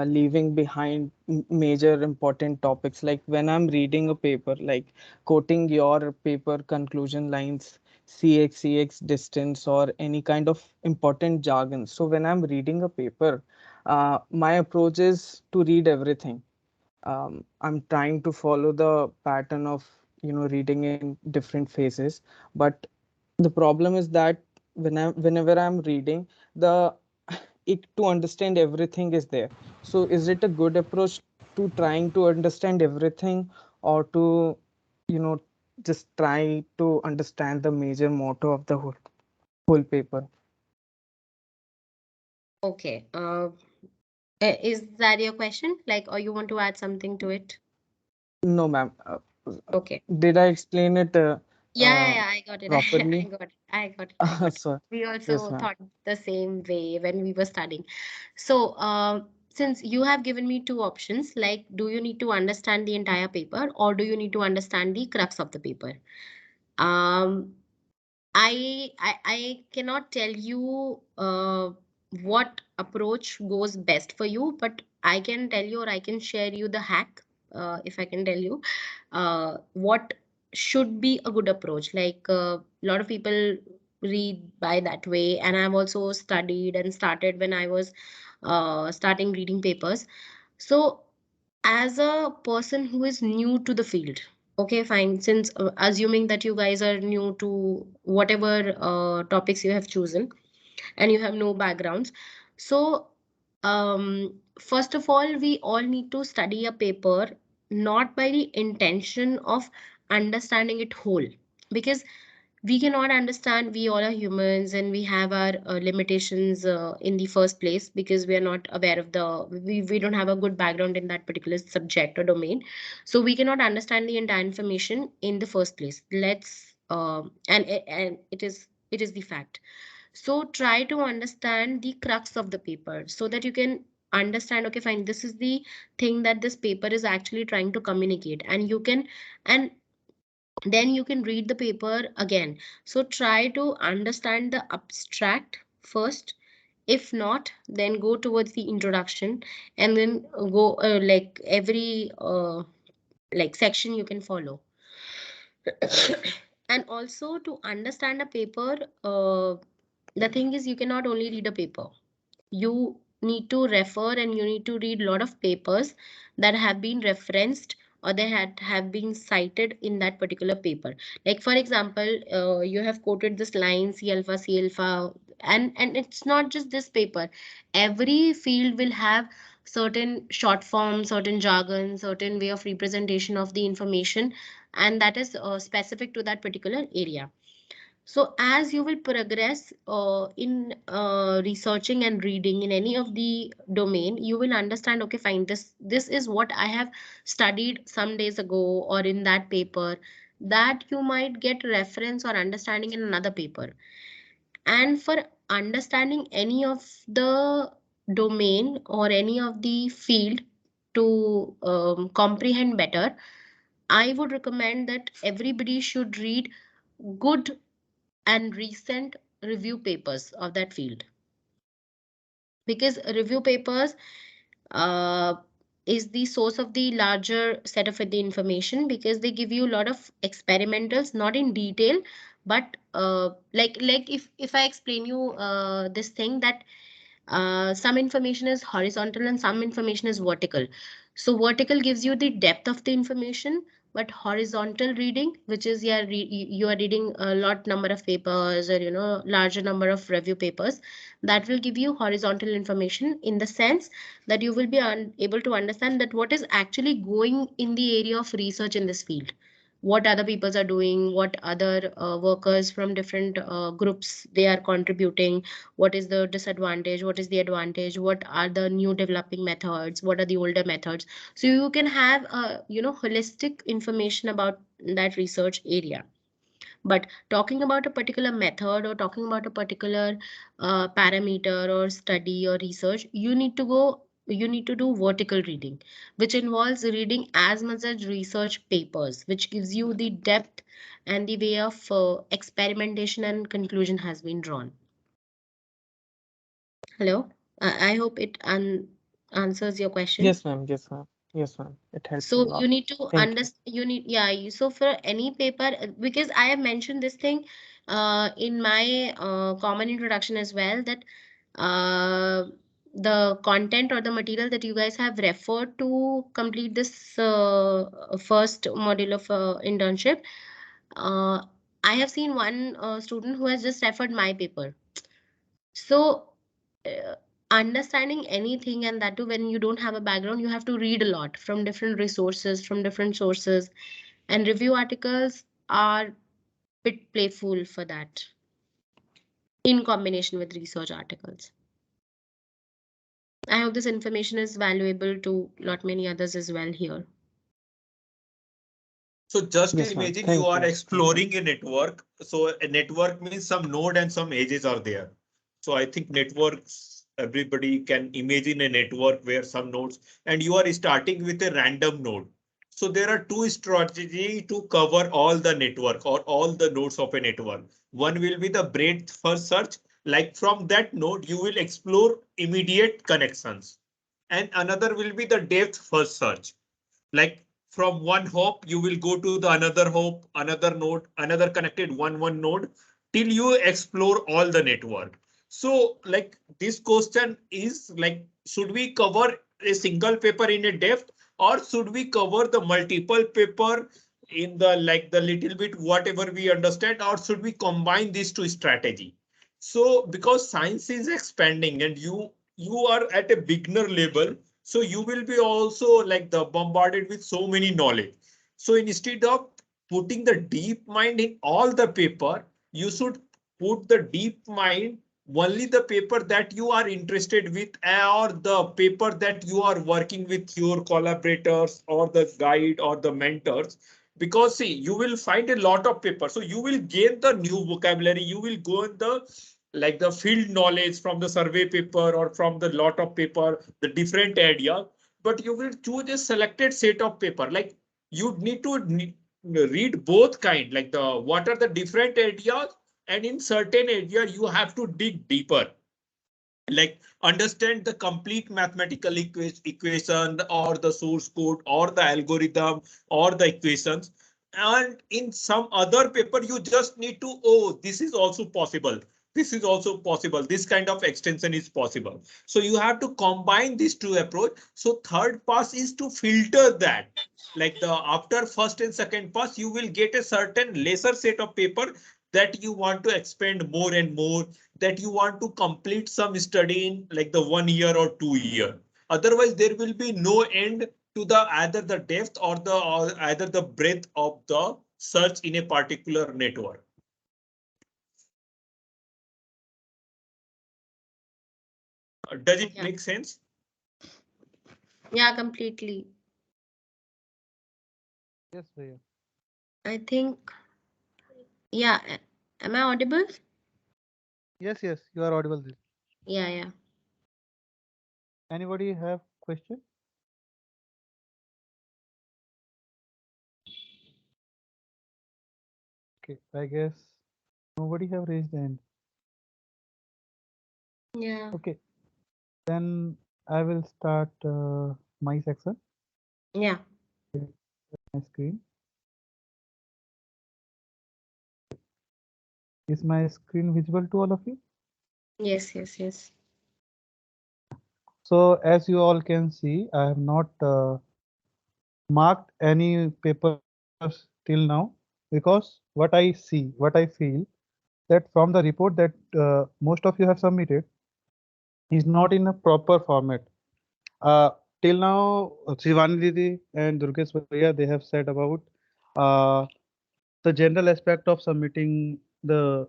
leaving behind major important topics. Like when I'm reading a paper, like quoting your paper conclusion lines, cx distance, or any kind of important jargon. So when I'm reading a paper, my approach is to read everything. I'm trying to follow the pattern of reading in different phases, but the problem is that whenever I'm reading, the it to understand everything is there. So is it a good approach to trying to understand everything, or to you know just try to understand the major motto of the whole paper? Okay. Is that your question? Like, or you want to add something to it? No, ma'am. Okay. Did I explain it I got it. I properly? got it. I got it. Sorry. We Yes, also ma'am. thought the same way when we were studying. So, since you have given me two options, like, do you need to understand the entire paper, or do you need to understand the crux of the paper? Um, I cannot tell you what approach goes best for you, but I can tell you, or I can share you the hack, if I can tell you what should be a good approach. Like a lot of people read by that way, and I've also studied and started when I was starting reading papers. So as a person who is new to the field, okay, fine. Since assuming that you guys are new to whatever topics you have chosen and you have no backgrounds, so first of all, we all need to study a paper not by the intention of understanding it whole, because we cannot understand. We all are humans and we have our limitations in the first place, because we are not aware of we don't have a good background in that particular subject or domain. So we cannot understand the entire information in the first place. Let's and it is the fact. So try to understand the crux of the paper so that you can understand, okay, fine, this is the thing that this paper is actually trying to communicate, and you can, and then you can read the paper again. So try to understand the abstract first. If not, then go towards the introduction, and then go like every like section you can follow. And also, to understand a paper, the thing is, you cannot only read a paper. You need to refer and you need to read a lot of papers that have been referenced, or they have been cited in that particular paper. Like for example, you have quoted this line C alpha, and it's not just this paper. Every field will have certain short form, certain jargon, certain way of representation of the information, and that is specific to that particular area. So as you will progress in researching and reading in any of the domain, you will understand, okay, fine, this is what I have studied some days ago or in that paper, that you might get reference or understanding in another paper. And for understanding any of the domain or any of the field to comprehend better, I would recommend that everybody should read good and recent review papers of that field, because review papers uh, is the source of the larger set of the information, because they give you a lot of experimentals, not in detail, but like if I explain you this thing, that some information is horizontal and some information is vertical. So vertical gives you the depth of the information, but horizontal reading, which is you are reading a lot number of papers, or larger number of review papers, that will give you horizontal information, in the sense that you will be able to understand that what is actually going in the area of research in this field, what other peoples are doing, what other workers from different groups they are contributing, what is the disadvantage, what is the advantage, what are the new developing methods, what are the older methods. So you can have holistic information about that research area. But talking about a particular method, or talking about a particular parameter or study or research, you need to do vertical reading, which involves reading as much as research papers, which gives you the depth and the way of experimentation and conclusion has been drawn. Hello, I hope it answers your question. Yes, ma'am. Yes, ma'am. Yes, ma'am. It helps a So lot. you need to Thank you. understand, so for any paper, because I have mentioned this thing in my common introduction as well, that uh, the content or the material that you guys have referred to complete this first module of internship, uh, I have seen one student who has just referred my paper. So uh, understanding anything, and that too when you don't have a background, you have to read a lot from different resources, from different sources, and review articles are bit playful for that, in combination with research articles. I hope this information is valuable to lot many others as well here. So just Yes, ma'am. imagine you Thank are you. exploring a network. So a network means some node and some edges are there. So I think networks, everybody can imagine a network where some nodes, and you are starting with a random node. So there are two strategies to cover all the network or all the nodes of a network. One will be the breadth first search, like from that node, you will explore immediate connections. And another will be the depth first search, like from one hop you will go to the another hop, another node, another connected one node, till you explore all the network. So like this question is like, should we cover a single paper in a depth, or should we cover the multiple paper in the like the little bit whatever we understand, or should we combine these two strategy? So because science is expanding and you are at a beginner level, so you will be also like the bombarded with so many knowledge. So instead of putting the deep mind in all the paper, you should put the deep mind only the paper that you are interested with, or the paper that you are working with your collaborators or the guide or the mentors. Because see, you will find a lot of paper, so you will gain the new vocabulary, you will go in the like the field knowledge from the survey paper or from the lot of paper, the different area, but you will choose a selected set of paper. Like you need to read both kind, like the what are the different areas, and in certain area you have to dig deeper, like understand the complete mathematical equation or the source code or the algorithm or the equations. And in some other paper you just need to, oh, this is also possible, this is also possible, this kind of extension is possible. So you have to combine these two approach. So third pass is to filter that, like the after first and second pass you will get a certain lesser set of paper that you want to expand more and more, that you want to complete some study in like the 1 year or 2 year. Otherwise, there will be no end to the either the depth or either the breadth of the search in a particular network. Does it make sense? Yeah, completely. Yes, Bhaiya. I think, yeah. Am I audible? Yes, yes, you are audible. There. Yeah. Anybody have question? Okay, I guess nobody have raised hand. Yeah. Okay, then I will start my section. Yeah. My screen. Is my screen visible to all of you? Yes. So as you all can see, I have not marked any papers till now, because what I see, what I feel, that from the report that most of you have submitted is not in a proper format. Uh, till now, Shivani Didi and Durgesh Bhaiya, they have said about uh, the general aspect of submitting the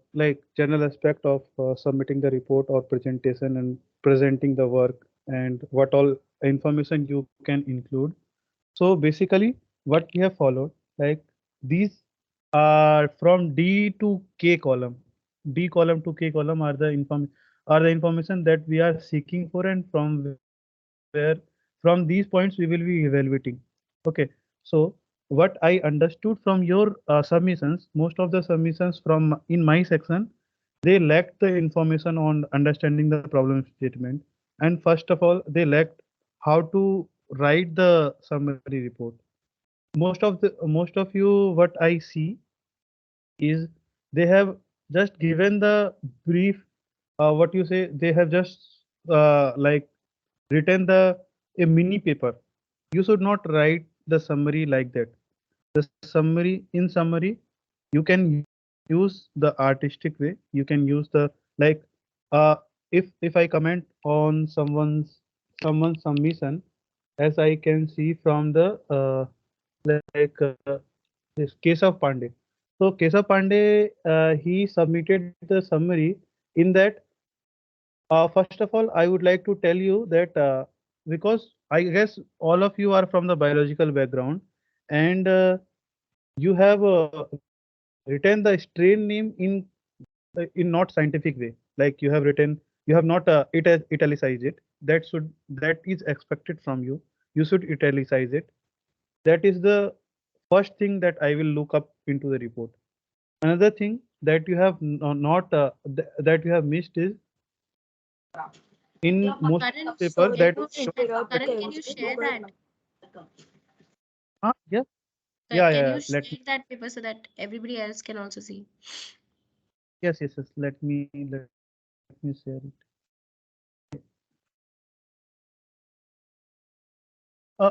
general aspect of submitting the report or presentation and presenting the work and what all information you can include. So basically, what we have followed, like these are from D to K column. D column to K column are the information that we are seeking for, and from these points we will be evaluating. Okay, so what I understood from your submissions, most of the submissions from in my section, they lacked the information on understanding the problem statement, and first of all they lacked how to write the summary report. Most of you, what I see is they have just given the brief, what you say, they have just written a mini paper. You should not write the summary like that. The summary, in summary, you can use the artistic way, you can use the like uh if I comment on someone's submission, as I can see from the like this Kesav Pandey. So Kesav Pandey, he submitted the summary in that. First of all, I would like to tell you that because I guess all of you are from the biological background, and you have written the strain name in not scientific way. Like you have not italicized it. That is expected from you. You should italicize it. That is the first thing that I will look up into the report. Another thing that you have not that you have missed is in most of Karan, the paper that Karan, can you share that? yes, Can you let share that paper so that everybody else can also see? yes, let me share it. uh,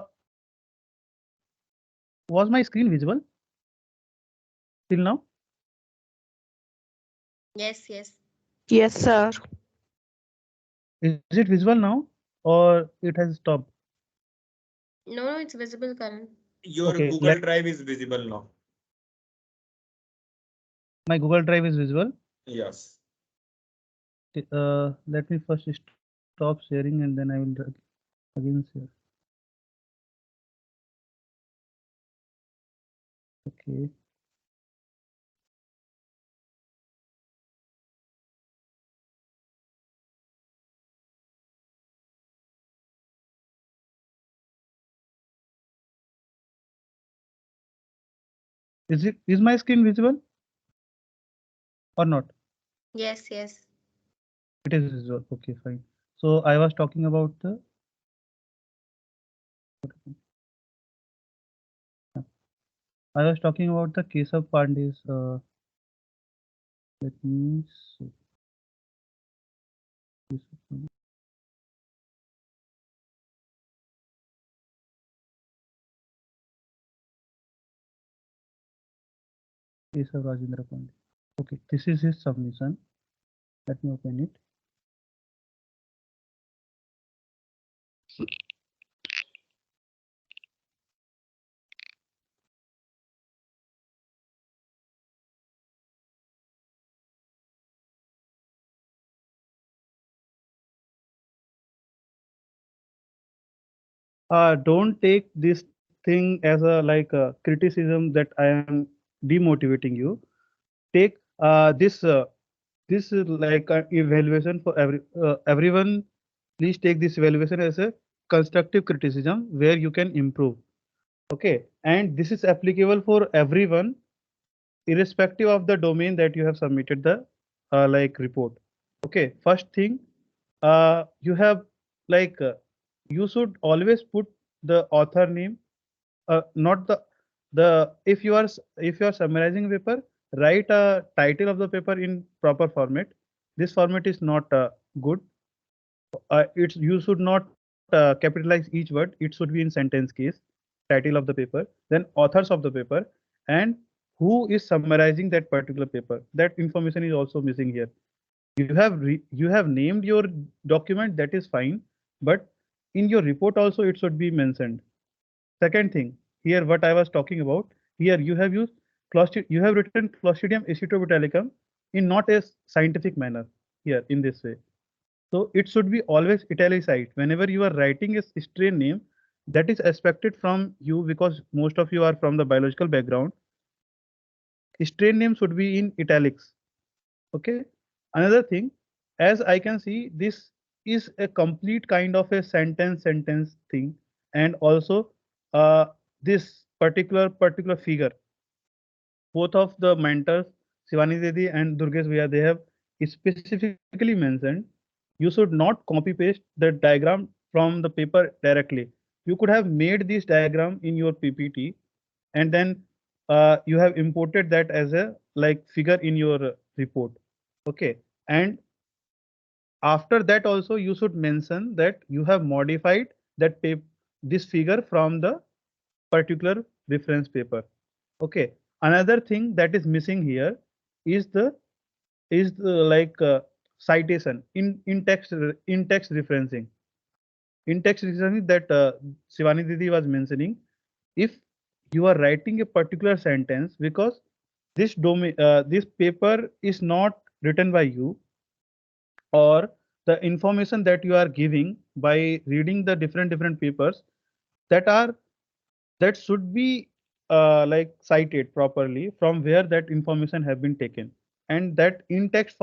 was my screen visible till now? Yes. Yes, sir. Is it visible now or it has stopped? No, it's visible, Karan. Your Okay, Google Drive is visible now. My Google Drive is visible. Yes. Let me first stop sharing and then I will again share. Okay. Is my screen visible or not? Yes, yes. It is visible. Okay, fine. So I was talking about the I was talking about the Keshav Pandey's. Let me see. Keshav Rajendra Pandey. Okay, this is his submission. Let me open it. Don't take this thing as a criticism that I am demotivating you. Take this is like an evaluation for everyone. Please take this evaluation as a constructive criticism where you can improve. Okay, and this is applicable for everyone, irrespective of the domain that you have submitted the report. Okay, first thing, you have like you should always put the author name, not the if you are summarizing paper, write a title of the paper in proper format. This format is not good. It's you should not capitalize each word. It should be in sentence case. Title of the paper, then authors of the paper, and who is summarizing that particular paper. That information is also missing here. You have named your document, that is fine, but in your report also it should be mentioned. Second thing, here what I was talking about, here you have used you have written Clostridium acetobotulicum in not a scientific manner here in this way. So it should be always italicized whenever you are writing a strain name. That is expected from you because most of you are from the biological background. Strain name should be in italics. Okay. Another thing, as I can see, this is a complete kind of a sentence thing, and also uh, this particular figure. Both of the mentors, Shivani Dedi and Durgesh Bhaiya, they have specifically mentioned you should not copy paste the diagram from the paper directly. You could have made this diagram in your PPT, and then you have imported that as a figure in your report. Okay, and after that also you should mention that you have modified that this figure from the particular reference paper. Okay, another thing that is missing here is the citation in text referencing. In text referencing that Shivani Didi was mentioning, if you are writing a particular sentence, because this paper is not written by you, or the information that you are giving by reading the different papers that are that should be cited properly from where that information have been taken, and that in text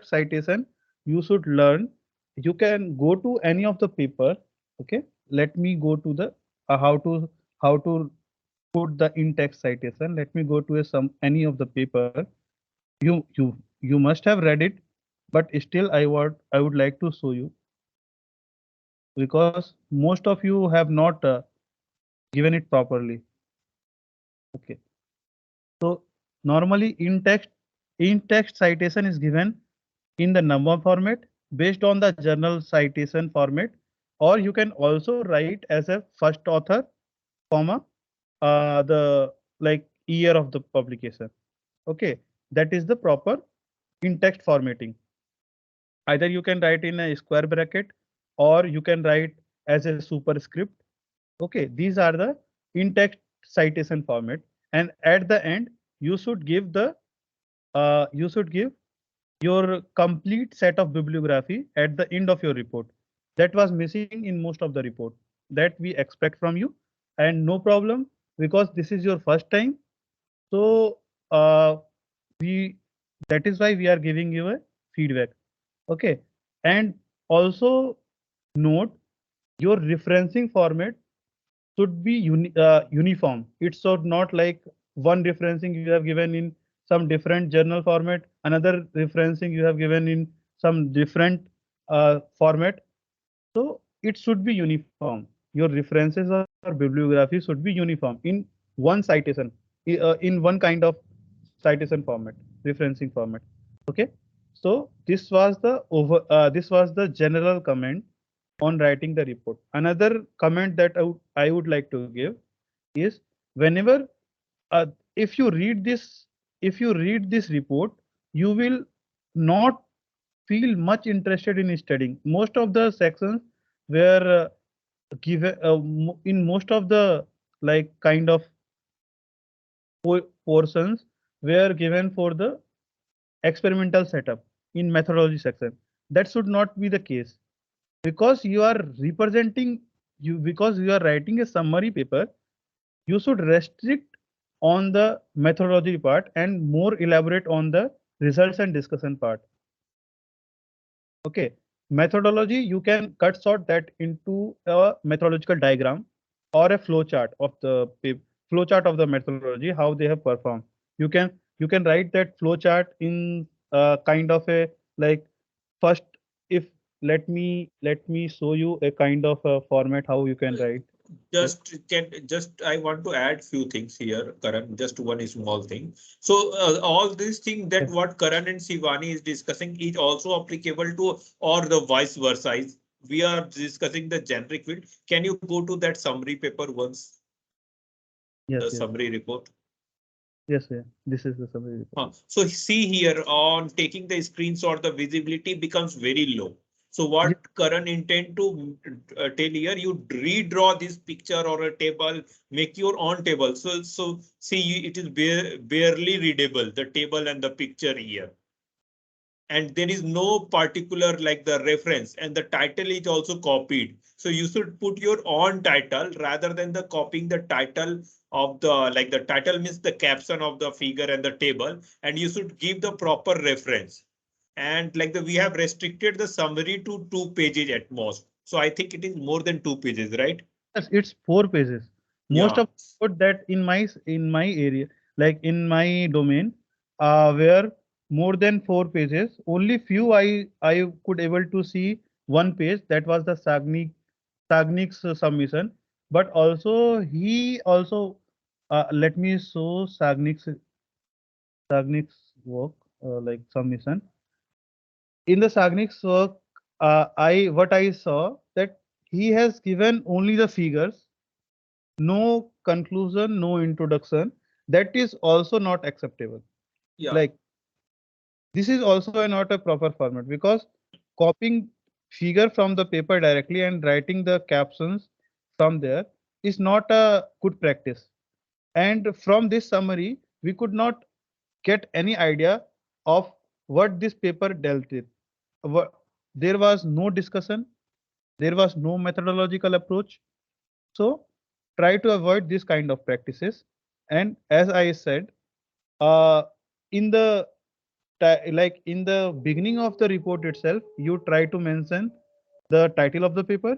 citation you should learn. You can go to any of the paper. Okay, let me go to the how to put the in text citation. Let me go to some any of the paper. You must have read it, but still I would like to show you, because most of you have not given it properly. Okay, so normally in text citation is given in the number format based on the journal citation format, or you can also write as a first author, comma, the year of the publication. Okay, that is the proper in-text formatting. Either you can write in a square bracket, or you can write as a superscript. Okay, these are the in-text citation format, and at the end you should give the you should give your complete set of bibliography at the end of your report. That was missing in most of the report. That we expect from you, and no problem, because this is your first time. So we that is why we are giving you a feedback. Okay, and also note your referencing format should be uniform. It should not like one referencing you have given in some different journal format, another referencing you have given in some different format. So it should be uniform. Your references or bibliography should be uniform in one citation, in one kind of citation format, referencing format. Okay. So this was the general comment on writing the report. Another comment that I would like to give is, whenever if you read this report, you will not feel much interested in studying. Most of the sections were given in most of the like kind of portions were given for the experimental setup in methodology section. That should not be the case, because you are representing you because you are writing a summary paper. You should restrict on the methodology part and more elaborate on the results and discussion part. Okay, methodology, you can cut short that into a methodological diagram or a flow chart of the flow chart of the methodology, how they have performed. You can write that flow chart in kind of a like first, if let me show you a kind of a format how you can write it. Just I want to add few things here, Karan. Just one small thing. So all these things that Yes. what Karan and Shivani is discussing is also applicable to, or the vice versa. We are discussing the generic field. Can you go to that summary paper once? Yes, The yes, summary report. yes, yeah. This is the summary report. So see here on taking the screenshot, the visibility becomes very low. So Ye- what Karan intend to tell here, you redraw this picture or a table, make your own table. So see, it is barely readable, the table and the picture here. And there is no particular like the reference, and the title is also copied. So you should put your own title rather than the copying the title of the, like the title means the caption of the figure and the table, and you should give the proper reference. And like we have restricted the summary to 2 pages at most. So I think it is more than 2 pages, right? Yes, it's 4 pages. Most Yeah. of code that in my area, like in my domain, were more than 4 pages. Only few I could able to see 1 page. That was the Sagnik's submission. But also he also let me show Sagnik's work, like submission. In the Sagnik's work, I what I saw that he has given only the figures, no conclusion, no introduction. That is also not acceptable. Yeah. Like, this is also not a proper format, because copying figure from the paper directly and writing the captions from there is not a good practice. And from this summary, we could not get any idea of what this paper dealt with. There was no discussion, there was no methodological approach. So try to avoid this kind of practices. And as I said, uh, in the like in the beginning of the report itself, you try to mention the title of the paper,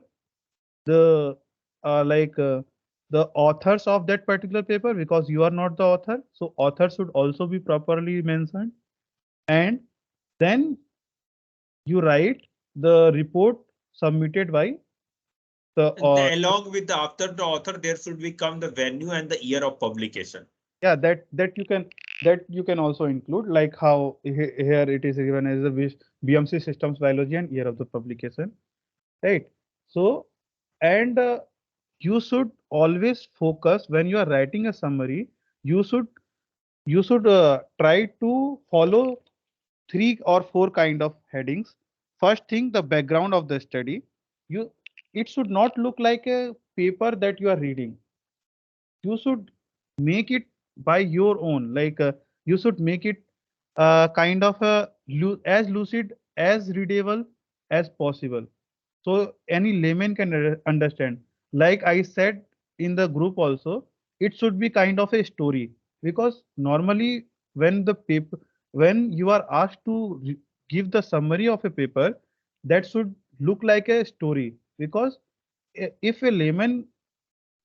the like the authors of that particular paper, because you are not the author. So author should also be properly mentioned. And then you write the report submitted by the Along with the after the author, there should become the venue and the year of publication. yeah, that you can also include, like how here it is given as the BMC systems biology and year of the publication, right? So, and you should always focus when you are writing a summary. You should try to follow 3 or 4 kind of headings. First thing, the background of the study. You It should not look like a paper that you are reading. You should make it by your own, like you should make it kind of as lucid, as readable as possible. So any layman can understand. Like I said in the group also, it should be kind of a story, because normally when the paper, when you are asked to give the summary of a paper, that should look like a story, because if a layman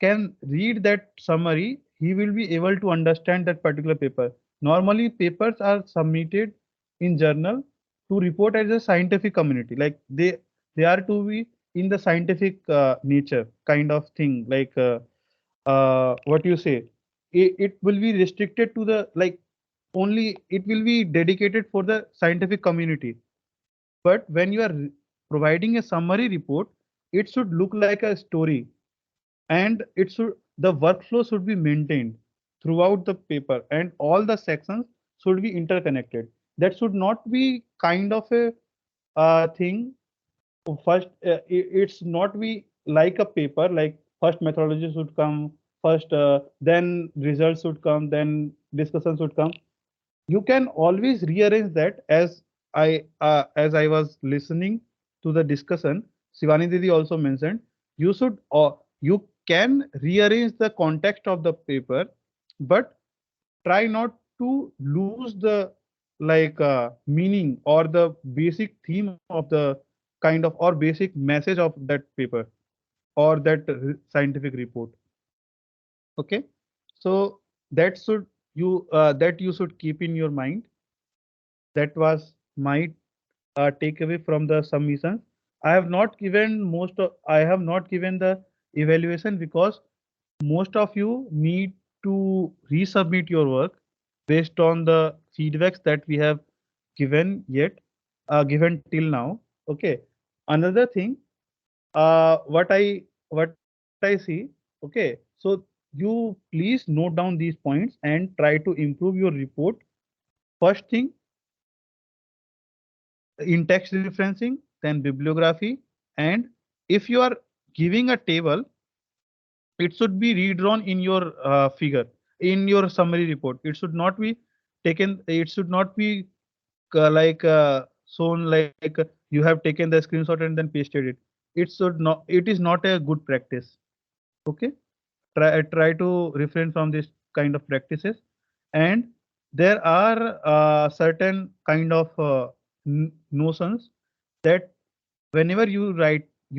can read that summary, he will be able to understand that particular paper. Normally, papers are submitted in journal to report as a scientific community, like they are to be in the scientific nature kind of thing. Like what you say, it will be restricted to the like only it will be dedicated for the scientific community. But when you are providing a summary report, it should look like a story, and it should the workflow should be maintained throughout the paper, and all the sections should be interconnected. That should not be kind of a thing. First it's not be like a paper, like first methodology should come first, then results should come, then discussion should come. You can always rearrange that. As I was listening to the discussion, Shivani Didi also mentioned you should you can rearrange the context of the paper, but try not to lose the meaning or the basic theme of the kind of or basic message of that paper or that scientific report. Okay, so that you should keep in your mind. That was my takeaway from the submission. I have not given the evaluation because most of you need to resubmit your work based on the feedbacks that we have given till now. Okay. Another thing, what I see, okay, so you please note down these points and try to improve your report. First thing, in text referencing, then bibliography, and if you are giving a table, it should be redrawn in your figure, in your summary report. It should not be taken. It should not be shown like you have taken the screenshot and then pasted it. It should not. It is not a good practice. Okay, try to refrain from this kind of practices. And there are certain kind of notions that whenever you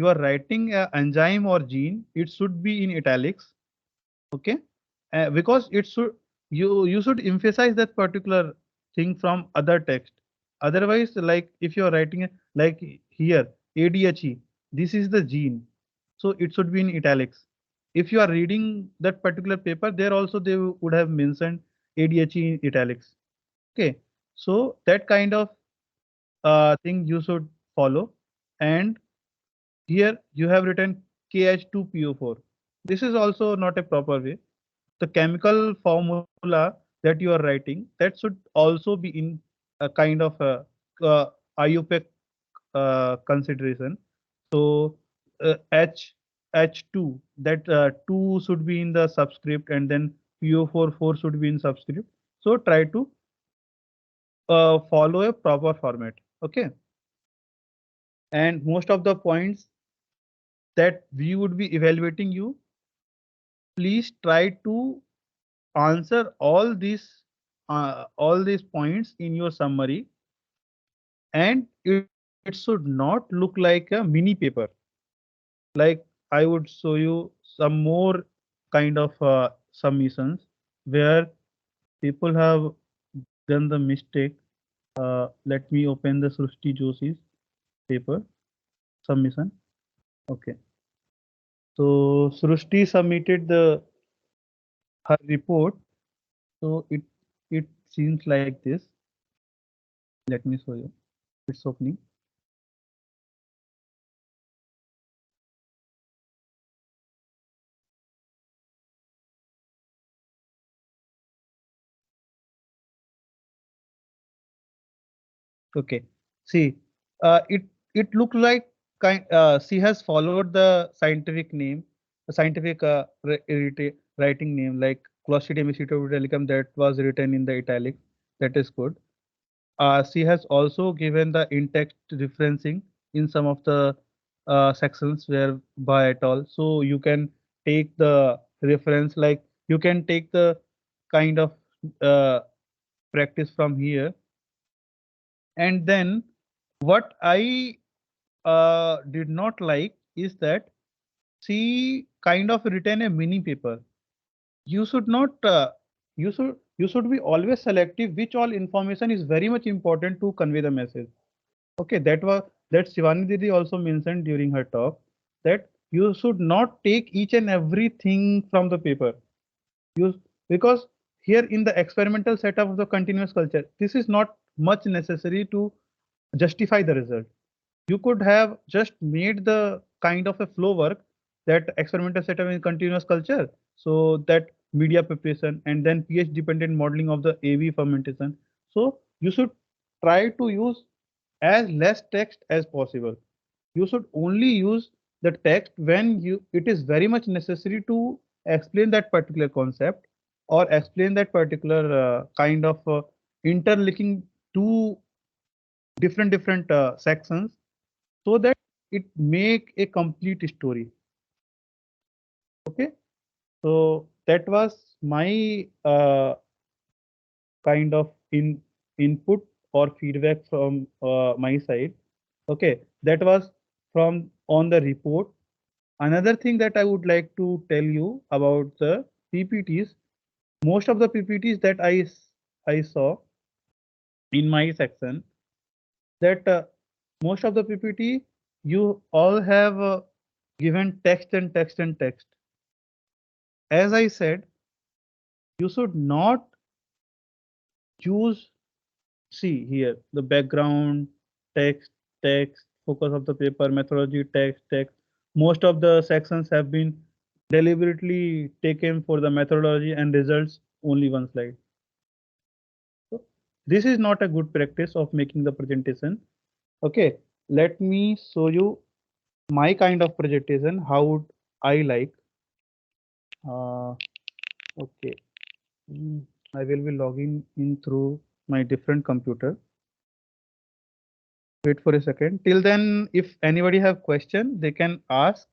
are writing a enzyme or gene, it should be in italics. Okay, because it should you should emphasize that particular thing from other text. Otherwise, like if you are writing like here ADHE, this is the gene, so it should be in italics. If you are reading that particular paper, there also they would have mentioned ADHE in italics. Okay, so that kind of thing you should follow. And here you have written KH2PO4. This is also not a proper way. The chemical formula that you are writing, that should also be in a kind of a IUPAC consideration. So H2, that 2 should be in the subscript, and then PO4 4 should be in subscript. So try to follow a proper format. Okay, and most of the points that we would be evaluating you, please try to answer all these points in your summary, and it should not look like a mini paper. Like I would show you some more kind of submissions where people have done the mistake. Let me open the Srushti Joshi's paper submission. Okay, so Srushti submitted the her report. So it seems like this. Let me show you. It's opening. Okay. See, it looked like she has followed the scientific name, the scientific writing name like Clostridium acetotelecum, that was written in the italics. That is good. she has also given the in-text referencing in some of the sections where by at all. So you can take the reference, like you can take the kind of uh, practice from here. And then what I did not like is that she kind of written a mini paper. You should not you should be always selective which all information is very much important to convey the message. Okay, that Shivani Didi also mentioned during her talk, that you should not take each and everything from the paper. You, because here in the experimental setup of the continuous culture, this is not much necessary to justify the result. You could have just made the kind of a flow work, that experimental setup in continuous culture, so that media preparation and then pH dependent modeling of the AV fermentation. So you should try to use as less text as possible. You should only use the text when it is very much necessary to explain that particular concept, or explain that particular kind of interlinking two different sections, so that it make a complete story. Okay, so that was my kind of input or feedback from my side. Okay, that was from on the report. Another thing that I would like to tell you about the PPTs. Most of the PPTs that I saw in my section, that most of the PPT you all have given text and text and text. As I said, you should not choose, see here, the background, text, text, focus of the paper, methodology, text, text. Most of the sections have been deliberately taken for the methodology and results only one slide. So this is not a good practice of making the presentation. Okay, let me show you my kind of presentation, how would I like. Okay. I will be logging in through my different computer. Wait for a second. Till then, if anybody have question, they can ask,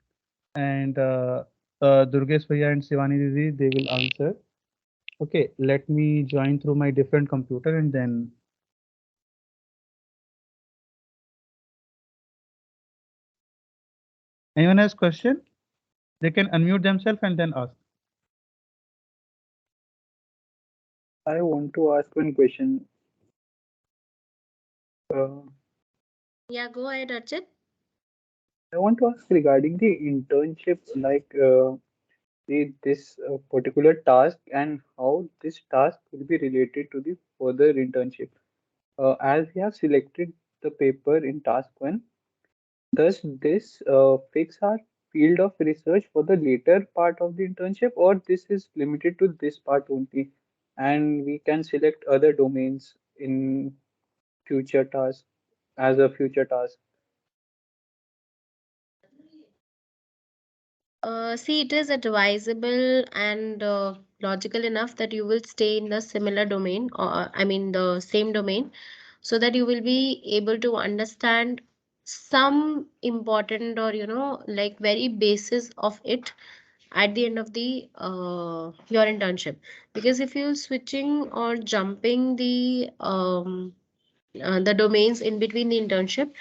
and Durgesh Bhaiya and Shivani Didi, they will answer. Okay, let me join through my different computer, and then anyone has question, they can unmute themselves and then ask. I want to ask one question. Uh, Yeah, go ahead, Archit. I want to ask regarding the internship, like this particular task and how this task will be related to the further internship. As we have selected the paper in task one, does this fix our field of research for the later part of the internship, or this is limited to this part only, and we can select other domains in future tasks as a future task? See, it is advisable and logical enough that you will stay in the similar domain, or I mean the same domain, so that you will be able to understand some important, or like very basis of it at the end of the your internship. Because if you're switching or jumping the domains in between the internship,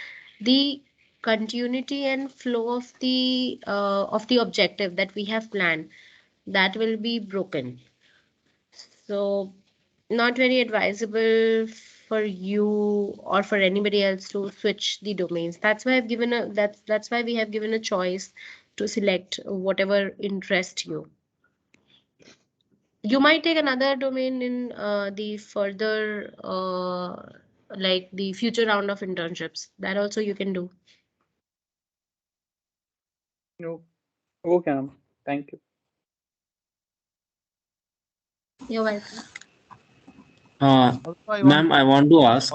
the continuity and flow of the objective that we have planned, that will be broken. So not very advisable for you or for anybody else to switch the domains. That's why that's why we have given a choice to select whatever interests you. You might take another domain in the further like the future round of internships. That also you can do. No. Okay, ma'am. Thank you. You're welcome. Also, I want Ma'am, I want to ask,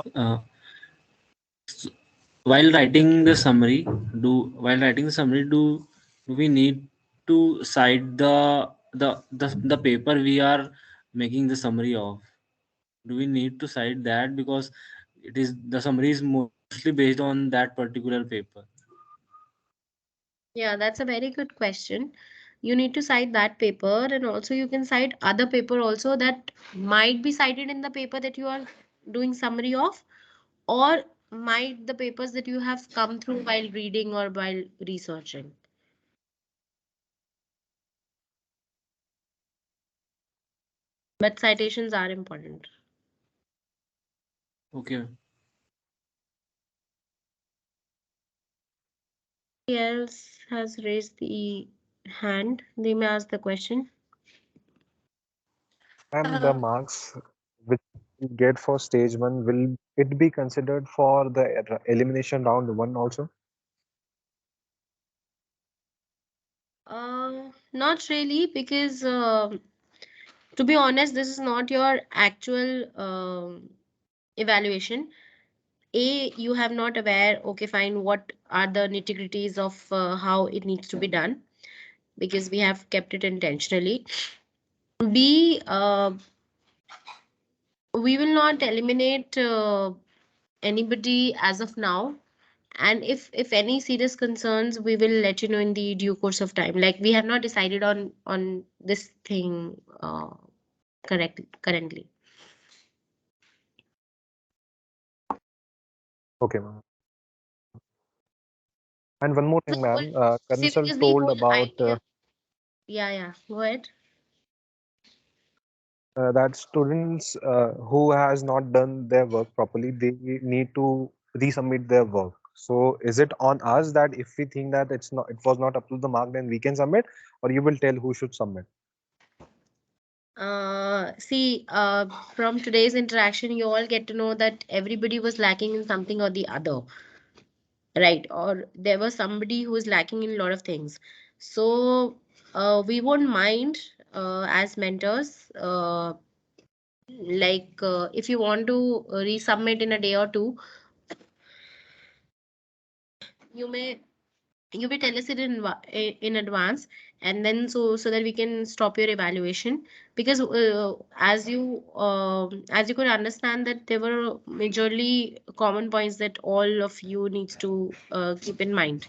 while writing the summary, do we need to cite the paper we are making the summary of? Do we need to cite that? Because it is the summary is mostly based on that particular paper. Yeah, that's a very good question. You need to cite that paper, and also you can cite other paper also that might be cited in the paper that you are doing summary of, or might the papers that you have come through while reading or while researching. But citations are important. Okay. Who else has raised the hand? They may ask the question. And the marks which you get for stage one, will it be considered for the elimination round one also? Not really, because to be honest, this is not your actual evaluation. You have not aware, okay, fine, what are the nitty-gritties of how it needs to be done, because we have kept it intentionally. B, we will not eliminate anybody as of now, and if any serious concerns, we will let you know in the due course of time. Like, we have not decided on this thing currently. Okay, ma'am. And one more The thing, whole, ma'am. Karan see, sir because the told whole about idea, yeah, go ahead. that students who has not done their work properly, they need to resubmit their work. So is it on us that if we think that it was not up to the mark, then we can submit, or you will tell who should submit? See, from today's interaction, you all get to know that everybody was lacking in something or the other, right? Or there was somebody who was lacking in a lot of things. So, we won't mind as mentors. If you want to resubmit in a day or two, you may tell us it in advance, and then so that we can stop your evaluation, because as you could understand that there were majorly common points that all of you needs to keep in mind.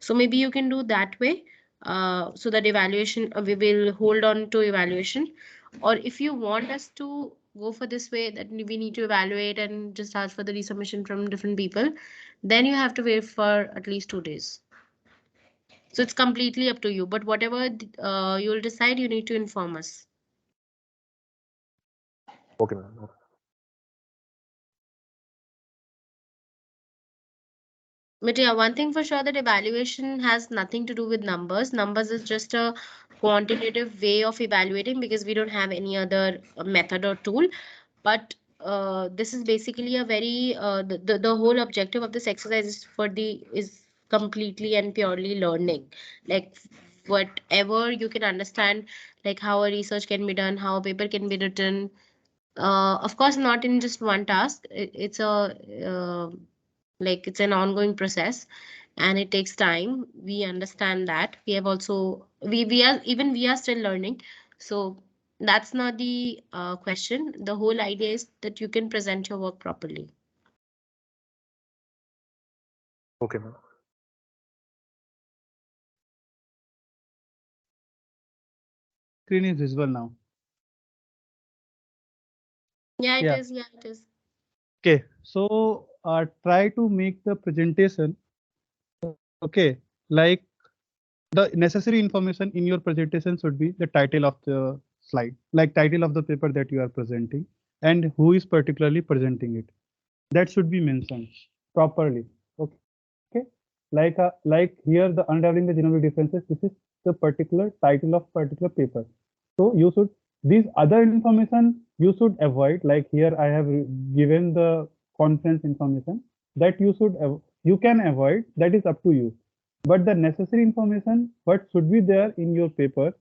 So maybe you can do that way, so that evaluation, we will hold on to evaluation. Or if you want us to go for this way, that we need to evaluate and just ask for the resubmission from different people, then you have to wait for at least 2 days. So it's completely up to you. But whatever you'll decide, you need to inform us. Okay, ma'am. But yeah, one thing for sure, that evaluation has nothing to do with numbers. Numbers is just a quantitative way of evaluating, because we don't have any other method or tool. But this is basically a very the whole objective of this exercise is completely and purely learning. Like, whatever you can understand, like how a research can be done, how a paper can be written. Of course, not in just one task. It's it's an ongoing process, and it takes time. We understand that. We have also we are still learning. So that's not the question. The whole idea is that you can present your work properly. Okay, ma'am. Screen is visible now. Yeah, it Yeah. is. Yeah, it is. Okay, so try to make the presentation. Okay, like the necessary information in your presentation should be the title of the slide, like title of the paper that you are presenting, and who is particularly presenting it. That should be mentioned properly. Okay, like here the unraveling the genomic differences. This is the particular title of particular paper. So you should, these other information you should avoid. Like here I have given the conference information that you can avoid. That is up to you. But the necessary information what should be there in your paper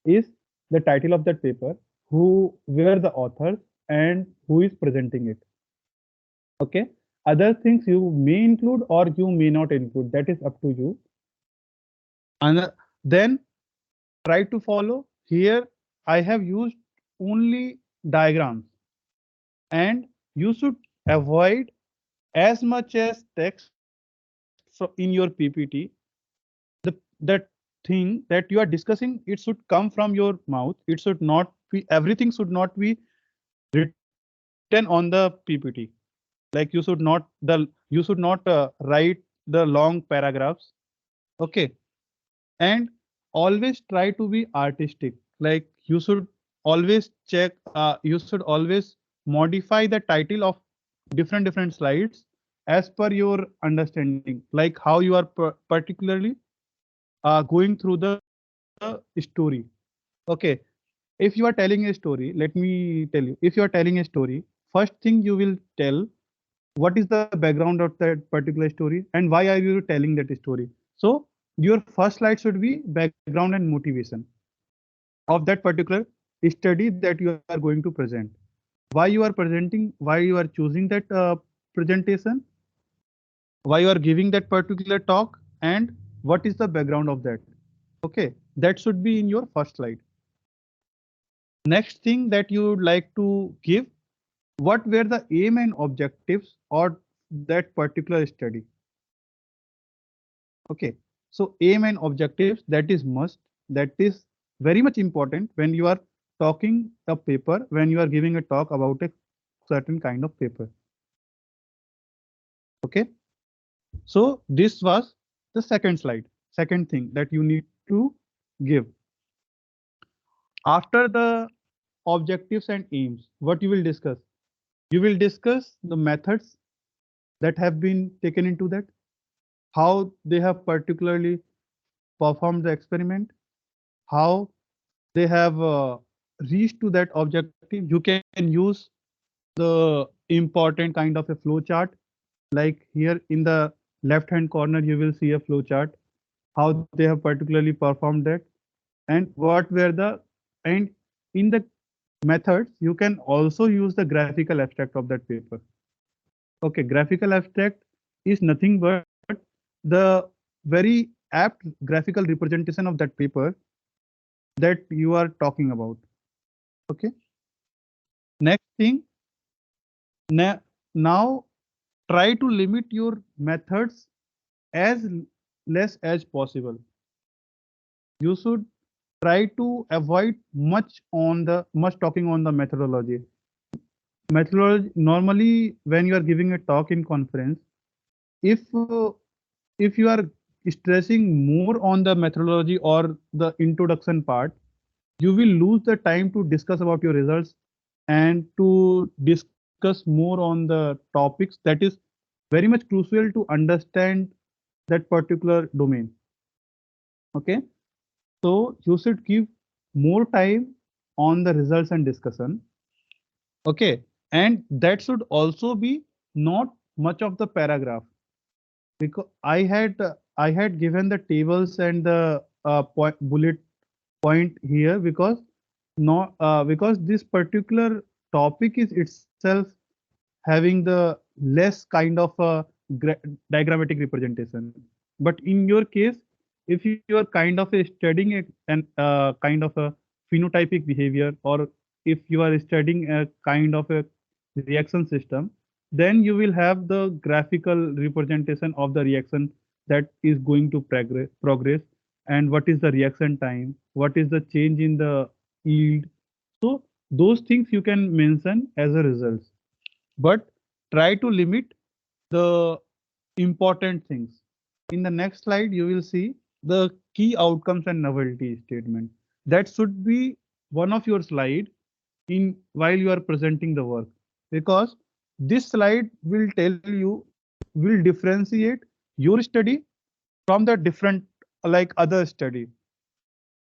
is the title of that paper, who were the authors, and who is presenting it. Okay, other things you may include or you may not include, that is up to you. And then try to follow. Here I have used only diagrams, and you should avoid as much as text in your PPT. That thing that you are discussing, it should come from your mouth. It should not be, everything should not be written on the PPT. Like you should not write the long paragraphs. Okay. And always try to be artistic. Like you should always check, you should always modify the title of different slides as per your understanding, like how you are particularly going through the story. Okay. If you are telling a story, let me tell you, if you are telling a story, first thing you will tell what is the background of that particular story and why are you telling that story. So your first slide should be background and motivation of that particular study that you are going to present, why you are presenting, why you are choosing that presentation, why you are giving that particular talk, and what is the background of that. Okay, that should be in your first slide. Next thing that you would like to give, what were the aim and objectives or that particular study. Okay, so aim and objectives, that is must, that is very much important when you are talking a paper, when you are giving a talk about a certain kind of paper. Okay, so this was the second slide, second thing that you need to give. After the objectives and aims, what you will discuss? You will discuss the methods that have been taken into that, how they have particularly performed the experiment, how they have reached to that objective. You can use the important kind of a flow chart. Like here in the left hand corner, you will see a flow chart, how they have particularly performed that, and what were the, and in the methods, you can also use the graphical abstract of that paper. Okay, graphical abstract is nothing but the very apt graphical representation of that paper that you are talking about. Okay. Next thing, now try to limit your methods as less as possible. You should try to avoid much talking on the methodology. Methodology, normally when you are giving a talk in conference, if if you are stressing more on the methodology or the introduction part, you will lose the time to discuss about your results and to discuss more on the topics that is very much crucial to understand that particular domain. Okay, so you should give more time on the results and discussion. Okay, and that should also be not much of the paragraph, because I had given the tables and the bullet point here because not because this particular topic is itself having the less kind of a diagrammatic representation. But in your case, if you are kind of studying an kind of a phenotypic behavior, or if you are studying a kind of a reaction system, then you will have the graphical representation of the reaction that is going to progress, and what is the reaction time, what is the change in the yield. So those things you can mention as a result, but try to limit the important things. In the next slide, you will see the key outcomes and novelty statement. That should be one of your slide in while you are presenting the work, because this slide will tell you, will differentiate your study from the different like other study.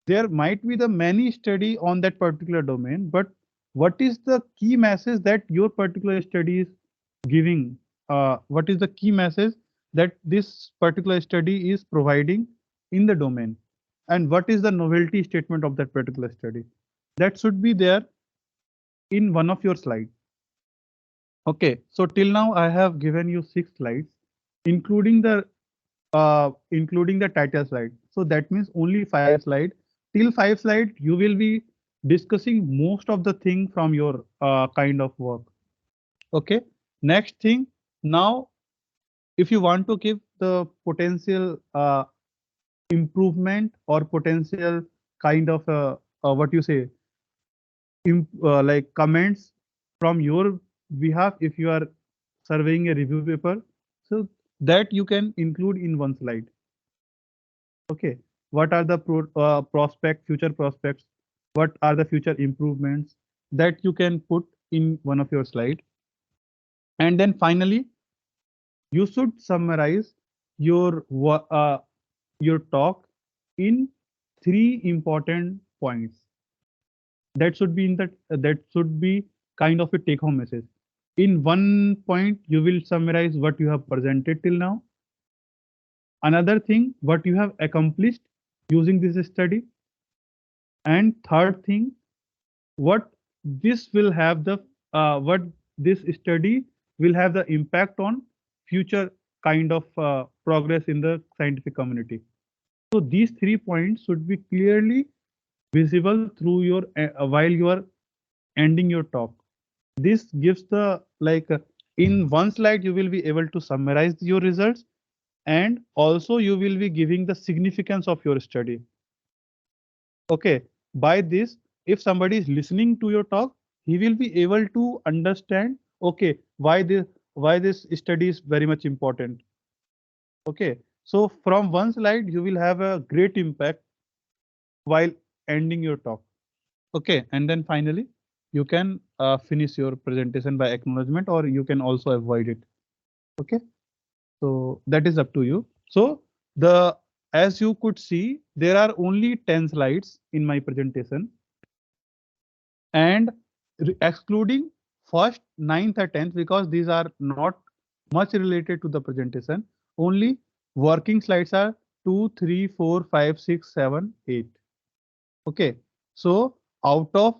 There might be the many study on that particular domain, but what is the key message that your particular study is giving? What is the key message that this particular study is providing in the domain? And what is the novelty statement of that particular study? That should be there in one of your slides. Okay, so till now I have given you 6 slides, including the title slide. So that means only 5 slides. Till 5 slides, you will be discussing most of the thing from your kind of work. Okay. Next thing, now if you want to give the potential improvement or potential kind of what you say like comments from your behalf, if you are surveying a review paper, so that you can include in one slide. Okay, what are the future prospects, what are the future improvements, that you can put in one of your slide. And then finally you should summarize your your talk in 3 important points. That should be in that should be kind of a take home message. In 1 point you will summarize what you have presented till now. Another thing, what you have accomplished using this study. And third thing, what this will have the what this study will have the impact on future kind of progress in the scientific community. So these 3 points should be clearly visible through your while you are ending your talk. This gives the in one slide you will be able to summarize your results, and also you will be giving the significance of your study. Okay, by this, if somebody is listening to your talk, he will be able to understand, okay, why this study is very much important. Okay, so from one slide you will have a great impact while ending your talk. Okay, and then finally you can finish your presentation by acknowledgement, or you can also avoid it. Okay, so that is up to you. So the as you could see, there are only 10 slides in my presentation, and excluding first, 9th or 10th, because these are not much related to the presentation. Only working slides are 2, 3, 4, 5, 6, 7, 8. Okay, so out of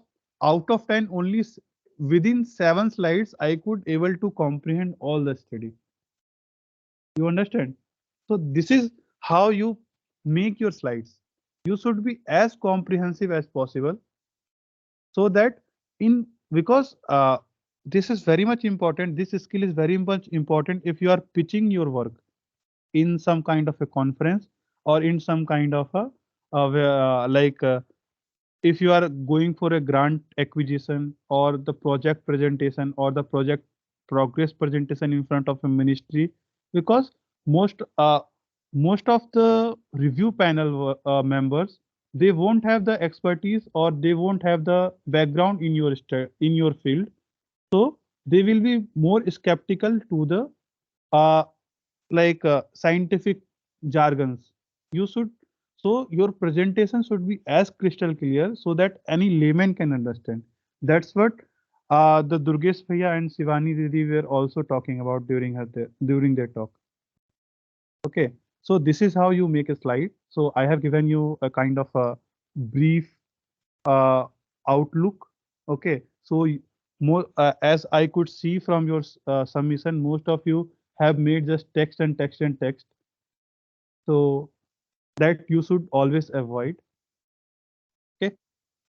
10, only within 7 slides I could able to comprehend all the study. You understand? So this is how you make your slides. You should be as comprehensive as possible, so that in because this is very much important. This skill is very much important if you are pitching your work in some kind of a conference, or in some kind of a if you are going for a grant acquisition, or the project presentation, or the project progress presentation in front of a ministry. Because most most of the review panel members, they won't have the expertise, or they won't have the background in your field, so they will be more skeptical to the uh, scientific jargons. You should so your presentation should be as crystal clear, so that any layman can understand. That's what the Durgesh Bhaiya and Shivani Didi were also talking about during their talk. Okay, so this is how you make a slide. So I have given you a kind of a brief uh, outlook. Okay, so more as I could see from your submission, most of you have made just text and text and text. So that you should always avoid. Okay,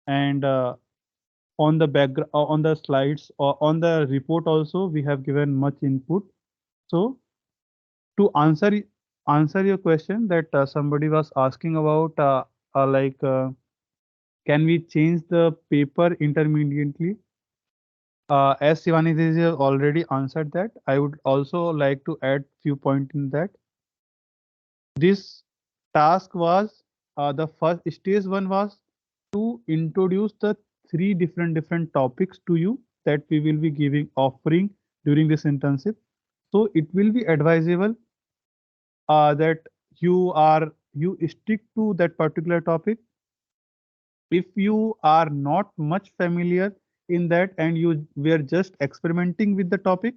and on the background, on the slides, or on the report also, we have given much input. So to answer your question, that somebody was asking about can we change the paper intermediately? As Shivani has already answered that, I would also like to add few points in that. This task was the first stage one was to introduce the 3 different topics to you that we will be offering during this internship. So it will be advisable that you stick to that particular topic. If you are not much familiar in that, and you were just experimenting with the topic,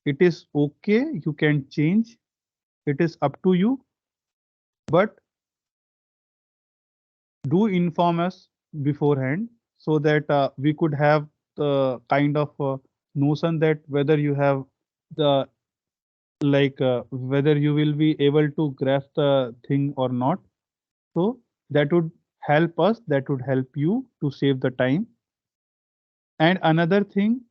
it is okay, you can change, it is up to you, but do inform us beforehand, so that we could have the kind of notion that whether you have the whether you will be able to grasp the thing or not. So that would help us, that would help you to save the time. And another thing,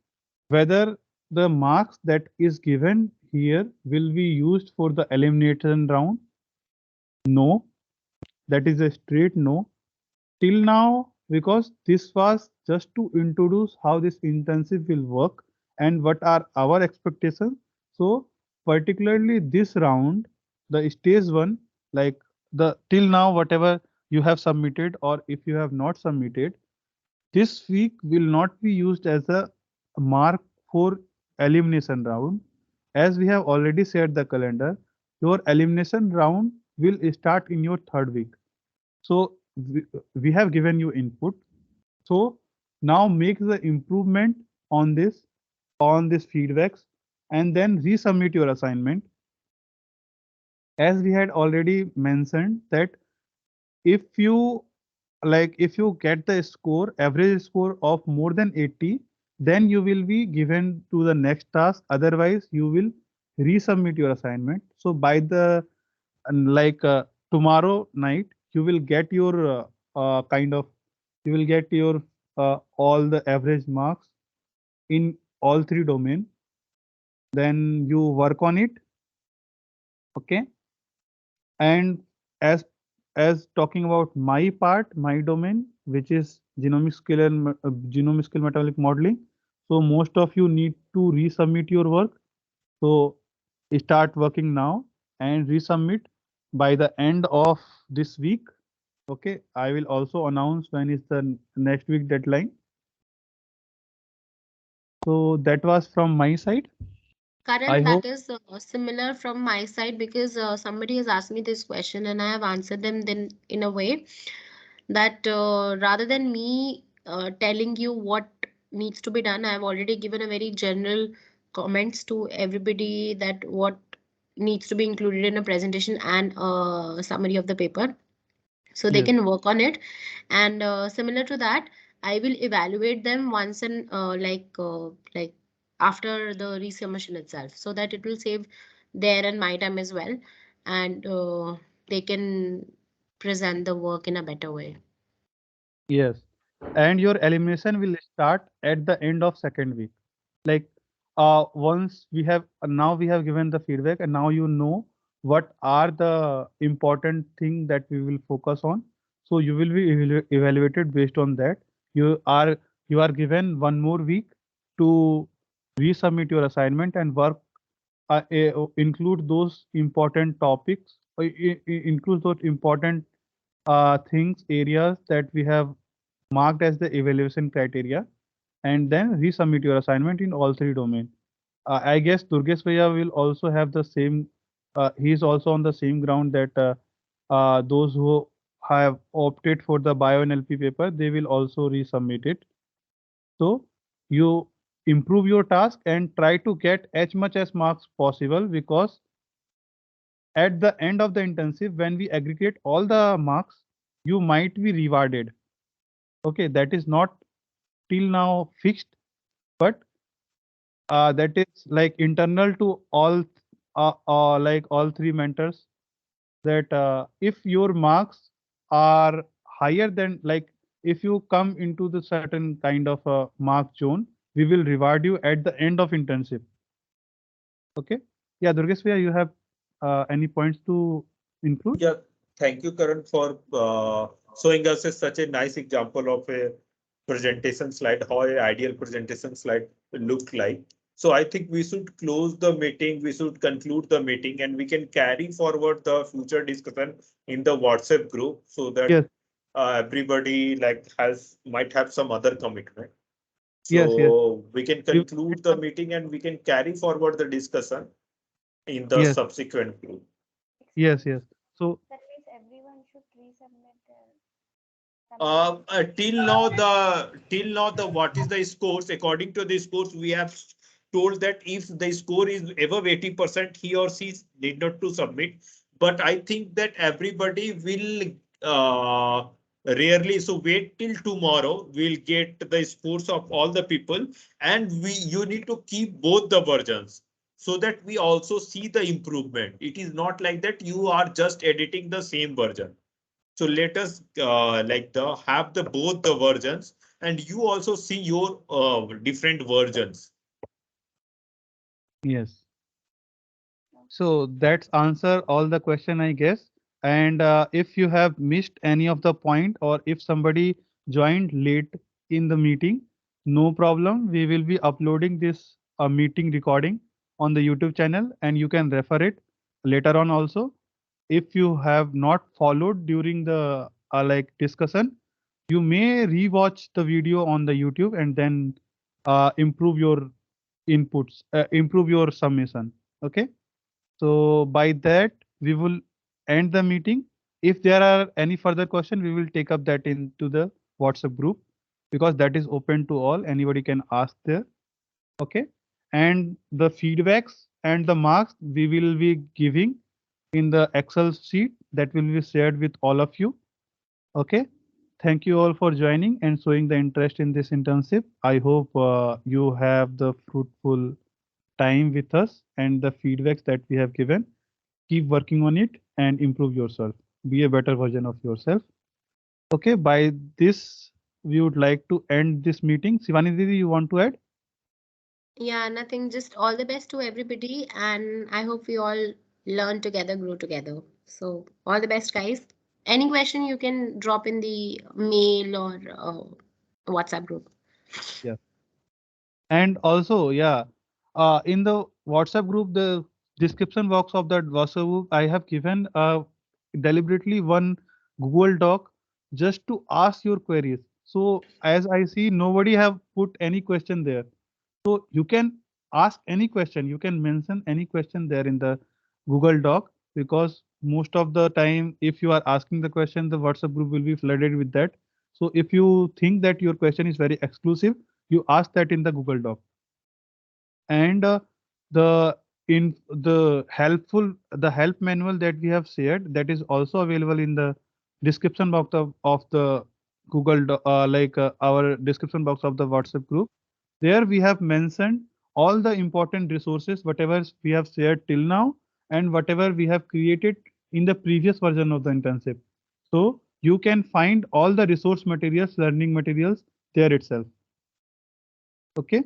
whether the marks that is given here will be used for the elimination round? No, that is a straight no. Till now, because this was just to introduce how this intensive will work and what are our expectations. So particularly this round, the stage one, like the till now whatever you have submitted, or if you have not submitted, this week will not be used as a mark for elimination round. As we have already set the calendar, your elimination round will start in your third week. So we have given you input. So now make the improvement on this feedbacks, and then resubmit your assignment. As we had already mentioned that if you if you get the score, average score of more than 80, then you will be given to the next task. Otherwise you will resubmit your assignment. So by the tomorrow night you will get your you will get your all the average marks in all three domain. Then you work on it. Okay. And as talking about my part, my domain, which is genomic skill and genomic skill metabolic modeling. So most of you need to resubmit your work. So start working now and resubmit by the end of this week. Okay, I will also announce when is the next week deadline. So that was from my side. I Karan, that hope. is similar from my side because somebody has asked me this question and I have answered them then in a way that rather than me telling you what needs to be done, I have already given a very general comments to everybody that what needs to be included in a presentation and a summary of the paper. So they Yes. can work on it. And similar to that, I will evaluate them once and like after the resubmission itself, so that it will save their and my time as well, and they can present the work in a better way. Yes. And your elimination will start at the end of second week. Like once we have now we have given the feedback, and now you know what are the important thing that we will focus on. So you will be evaluated based on that. You are you are given one more week to resubmit your assignment and work include those important topics, include those important things, areas that we have marked as the evaluation criteria, and then resubmit your assignment in all three domains. I guess Durgesh Bhaiya will also have the same. He is also on the same ground that those who have opted for the bio NLP paper, they will also resubmit it. So you improve your task and try to get as much as marks possible, because at the end of the intensive, when we aggregate all the marks, you might be rewarded. Okay, that is not till now fixed, but that is like internal to all all three mentors, that if your marks are higher than, if you come into the certain kind of mark zone, we will reward you at the end of internship. Okay. Yeah, Durgesh Bhaiya, you have any points to include? Yeah, thank you, Karan, for showing us such a nice example of a presentation slide, how an ideal presentation slide look like. So I think we should close the meeting, we should conclude the meeting, and we can carry forward the future discussion in the WhatsApp group so that Yes, everybody might have some other commitment. yes. So we can We will conclude set the up. meeting and we can carry forward the discussion in the Yes, subsequent group. yes. So That means everyone should resubmit their Till now the what is the scores? According to the scores, we have told that if the score is above 80%, he or she need not to submit. But I think that everybody will rarely. So wait till tomorrow. We'll get the scores of all the people, and you need to keep both the versions so that we also see the improvement. It is not like that you are just editing the same version. So let us have the both the versions, and you also see your different versions. Yes. So that's answer all the question, I guess. And if you have missed any of the point, or if somebody joined late in the meeting, no problem. We will be uploading this meeting recording on the YouTube channel, and you can refer it later on also. If you have not followed during the like discussion, you may rewatch the video on the YouTube and then improve your inputs, improve your submission. Okay. So by that, we will end the meeting. If there are any further question, we will take up that into the WhatsApp group, because that is open to all. Anybody can ask there. Okay. And the feedbacks and the marks we will be giving in the Excel sheet that will be shared with all of you. Okay. Thank you all for joining and showing the interest in this internship. I hope you have the fruitful time with us and the feedbacks that we have given. Keep working on it and improve yourself. Be a better version of yourself. Okay, by this, we would like to end this meeting. Shivani Didi, you want to add? Yeah, nothing, just all the best to everybody, and I hope we all learn together, grow together. So, all the best, guys. Any question you can drop in the mail or WhatsApp group. Yeah. And also, yeah, in the WhatsApp group, the description box of that WhatsApp group, I have given deliberately one Google Doc just to ask your queries. So as I see, nobody have put any question there. So you can ask any question, you can mention any question there in the Google Doc, because most of the time, if you are asking the question, the WhatsApp group will be flooded with that. So if you think that your question is very exclusive, you ask that in the Google Doc. And the in the help manual that we have shared, that is also available in the description box of the our description box of the WhatsApp group. There we have mentioned all the important resources, whatever we have shared till now, and whatever we have created in the previous version of the internship. So you can find all the resource materials, learning materials there itself. Okay.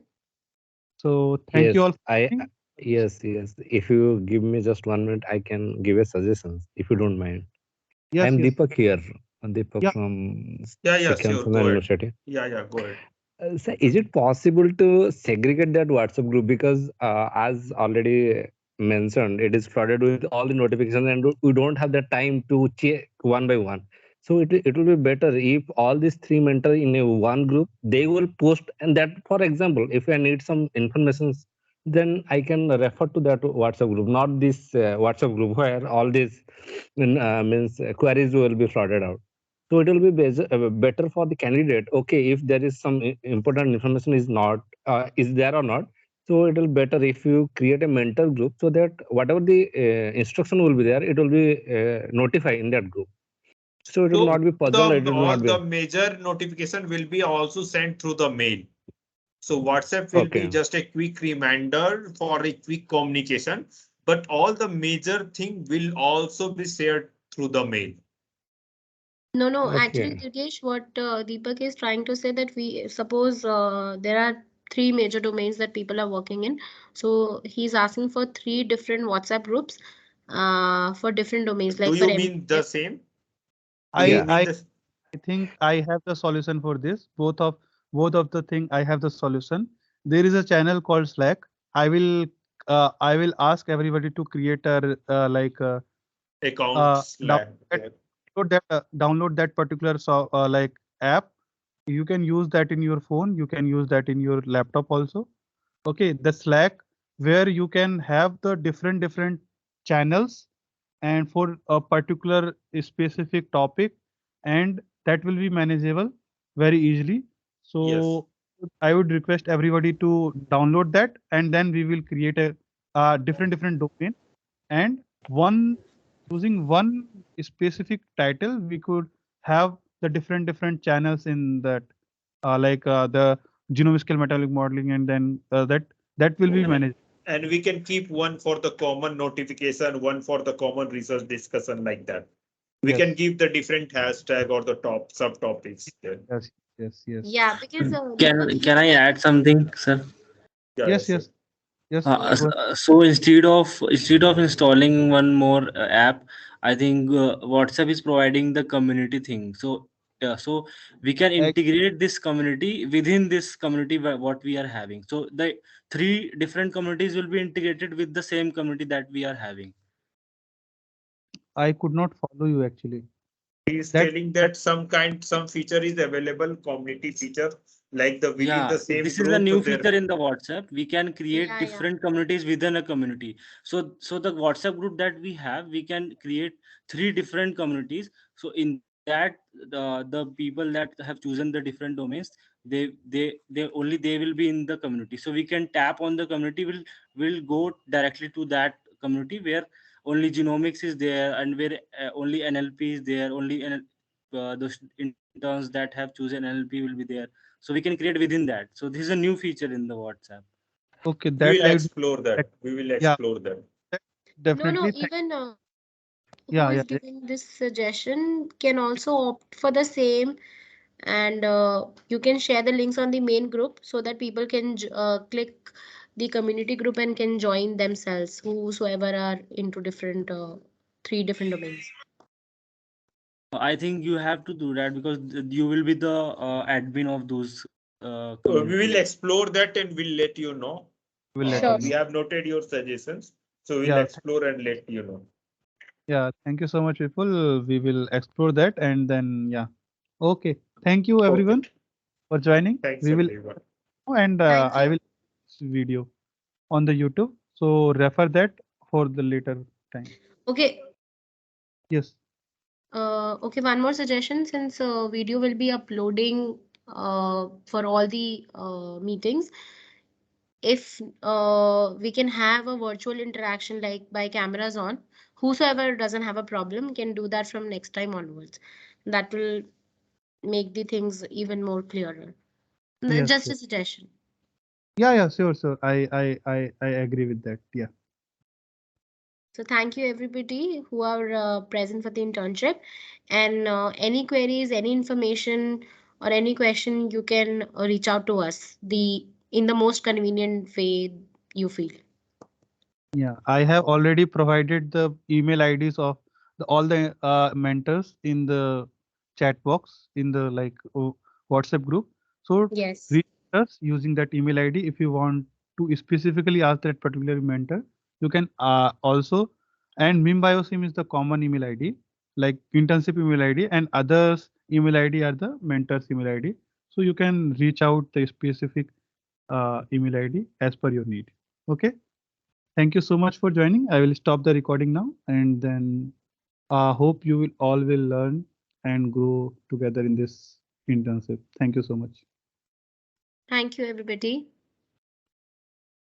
So thank you Yes, all for I listening. yes. If you give me just 1 minute, I can give a suggestions if you don't mind. I Yes, am yes. Deepak here. Deepak Yeah. from Yeah, Sikkim sure. Go ahead. University. Yeah, go ahead. So is it possible to segregate that WhatsApp group? Because as already mentioned, it is flooded with all the notifications and we don't have the time to check one by one. So it will be better if all these three mentors in a one group, they will post, and that, for example, if I need some information, then I can refer to that WhatsApp group, not this WhatsApp group where all these means queries will be flooded out. So it will be better for the candidate. Okay, if there is some important information is there or not. So it will better if you create a mentor group, so that whatever the instruction will be there, it will be notified in that group. So it will So not be puzzle. It will all not be the major notification will be also sent through the mail. So WhatsApp will be okay. just a quick reminder for a quick communication, but all the major thing will also be shared through the mail. No, actually, Okay. Durgesh, what Deepak is trying to say, that we suppose there are three major domains that people are working in. So he's asking for three different WhatsApp groups for different domains, Do like for you mean the MPS. same? Do you I Yeah. mean I this? I think I have the solution for this. Both of the thing I have the solution. There is a channel called Slack. I will ask everybody to create a Account download Slack that there. download that particular app. You can use that in your phone. You can use that in your laptop also. Okay, the Slack, where you can have the different channels and for a particular specific topic, and that will be manageable very easily. Yes. So I would request everybody to download that, and then we will create a different domain, and one using one specific title, we could have the different channels in that, the genome scale metabolic modeling, and then that will be managed. And we can keep one for the common notification, one for the common research discussion, like that. We can Yes, give the different hashtag or the top subtopics there. yes, yes, yes, Yeah, because Can Deepak, can I add something, sir? Yeah, yes, sure. yes. Yes. go ahead. So instead of installing one more app, I think WhatsApp is providing the community thing. So so we can Ex- integrate this community within this community what we are having. So the three different communities will be integrated with the same community that we are having. I could not follow you actually. He is That telling that some feature is available, community feature, like the within Yeah, the same this is a group new there. feature in the WhatsApp. We can create Yeah, yeah. different communities within a community. So the WhatsApp group that we have, we can create three different communities. So in that, the people that have chosen the different domains, they will be in the community. So we can tap on the community. Will go directly to that community where only genomics is there and where only NLP is there. Only those interns that have chosen NLP will be there, so we can create within that. So this is a new feature in the WhatsApp. okay. We That will I would. explore that. We will Yeah. explore that. That No, definitely. even who Yeah. is Yeah. giving this suggestion can also opt for the same, and you can share the links on the main group so that people can click the community group and can join themselves, whosoever are into different three different domains. I think you have to do that because you will be the admin of those We communities. will explore that and we'll let you know. Will let Sure. you We know. have noted your suggestions, so we'll Yeah. explore and let you know. Yeah. Thank you so much, people. We will explore that and then yeah. Okay. Thank you Okay. everyone for joining. Thanks, We will everyone. and Thank I you. will video on the YouTube. So refer that for the later time. Okay. Yes. Okay, one more suggestion, since video will be uploading for all the meetings. If we can have a virtual interaction like by cameras on, whosoever doesn't have a problem can do that from next time onwards. That will make the things even more clearer. Yes. Just Sure. a suggestion. Yeah. Yeah. Sure. Sure. I agree with that. Yeah. So thank you everybody who are present for the internship, and any queries, any information or any question, you can reach out to us in the most convenient way you feel. Yeah, I have already provided the email IDs of all the mentors in the chat box in the WhatsApp group. So Yes. reach us using that email ID if you want to specifically ask that particular mentor. You can also, and MIMBioSIM is the common email ID, like internship email ID, and others email ID are the mentors email ID. So you can reach out the specific email ID as per your need. Okay. Thank you so much for joining. I will stop the recording now and then hope you will all will learn and grow together in this internship. Thank you so much. Thank you everybody.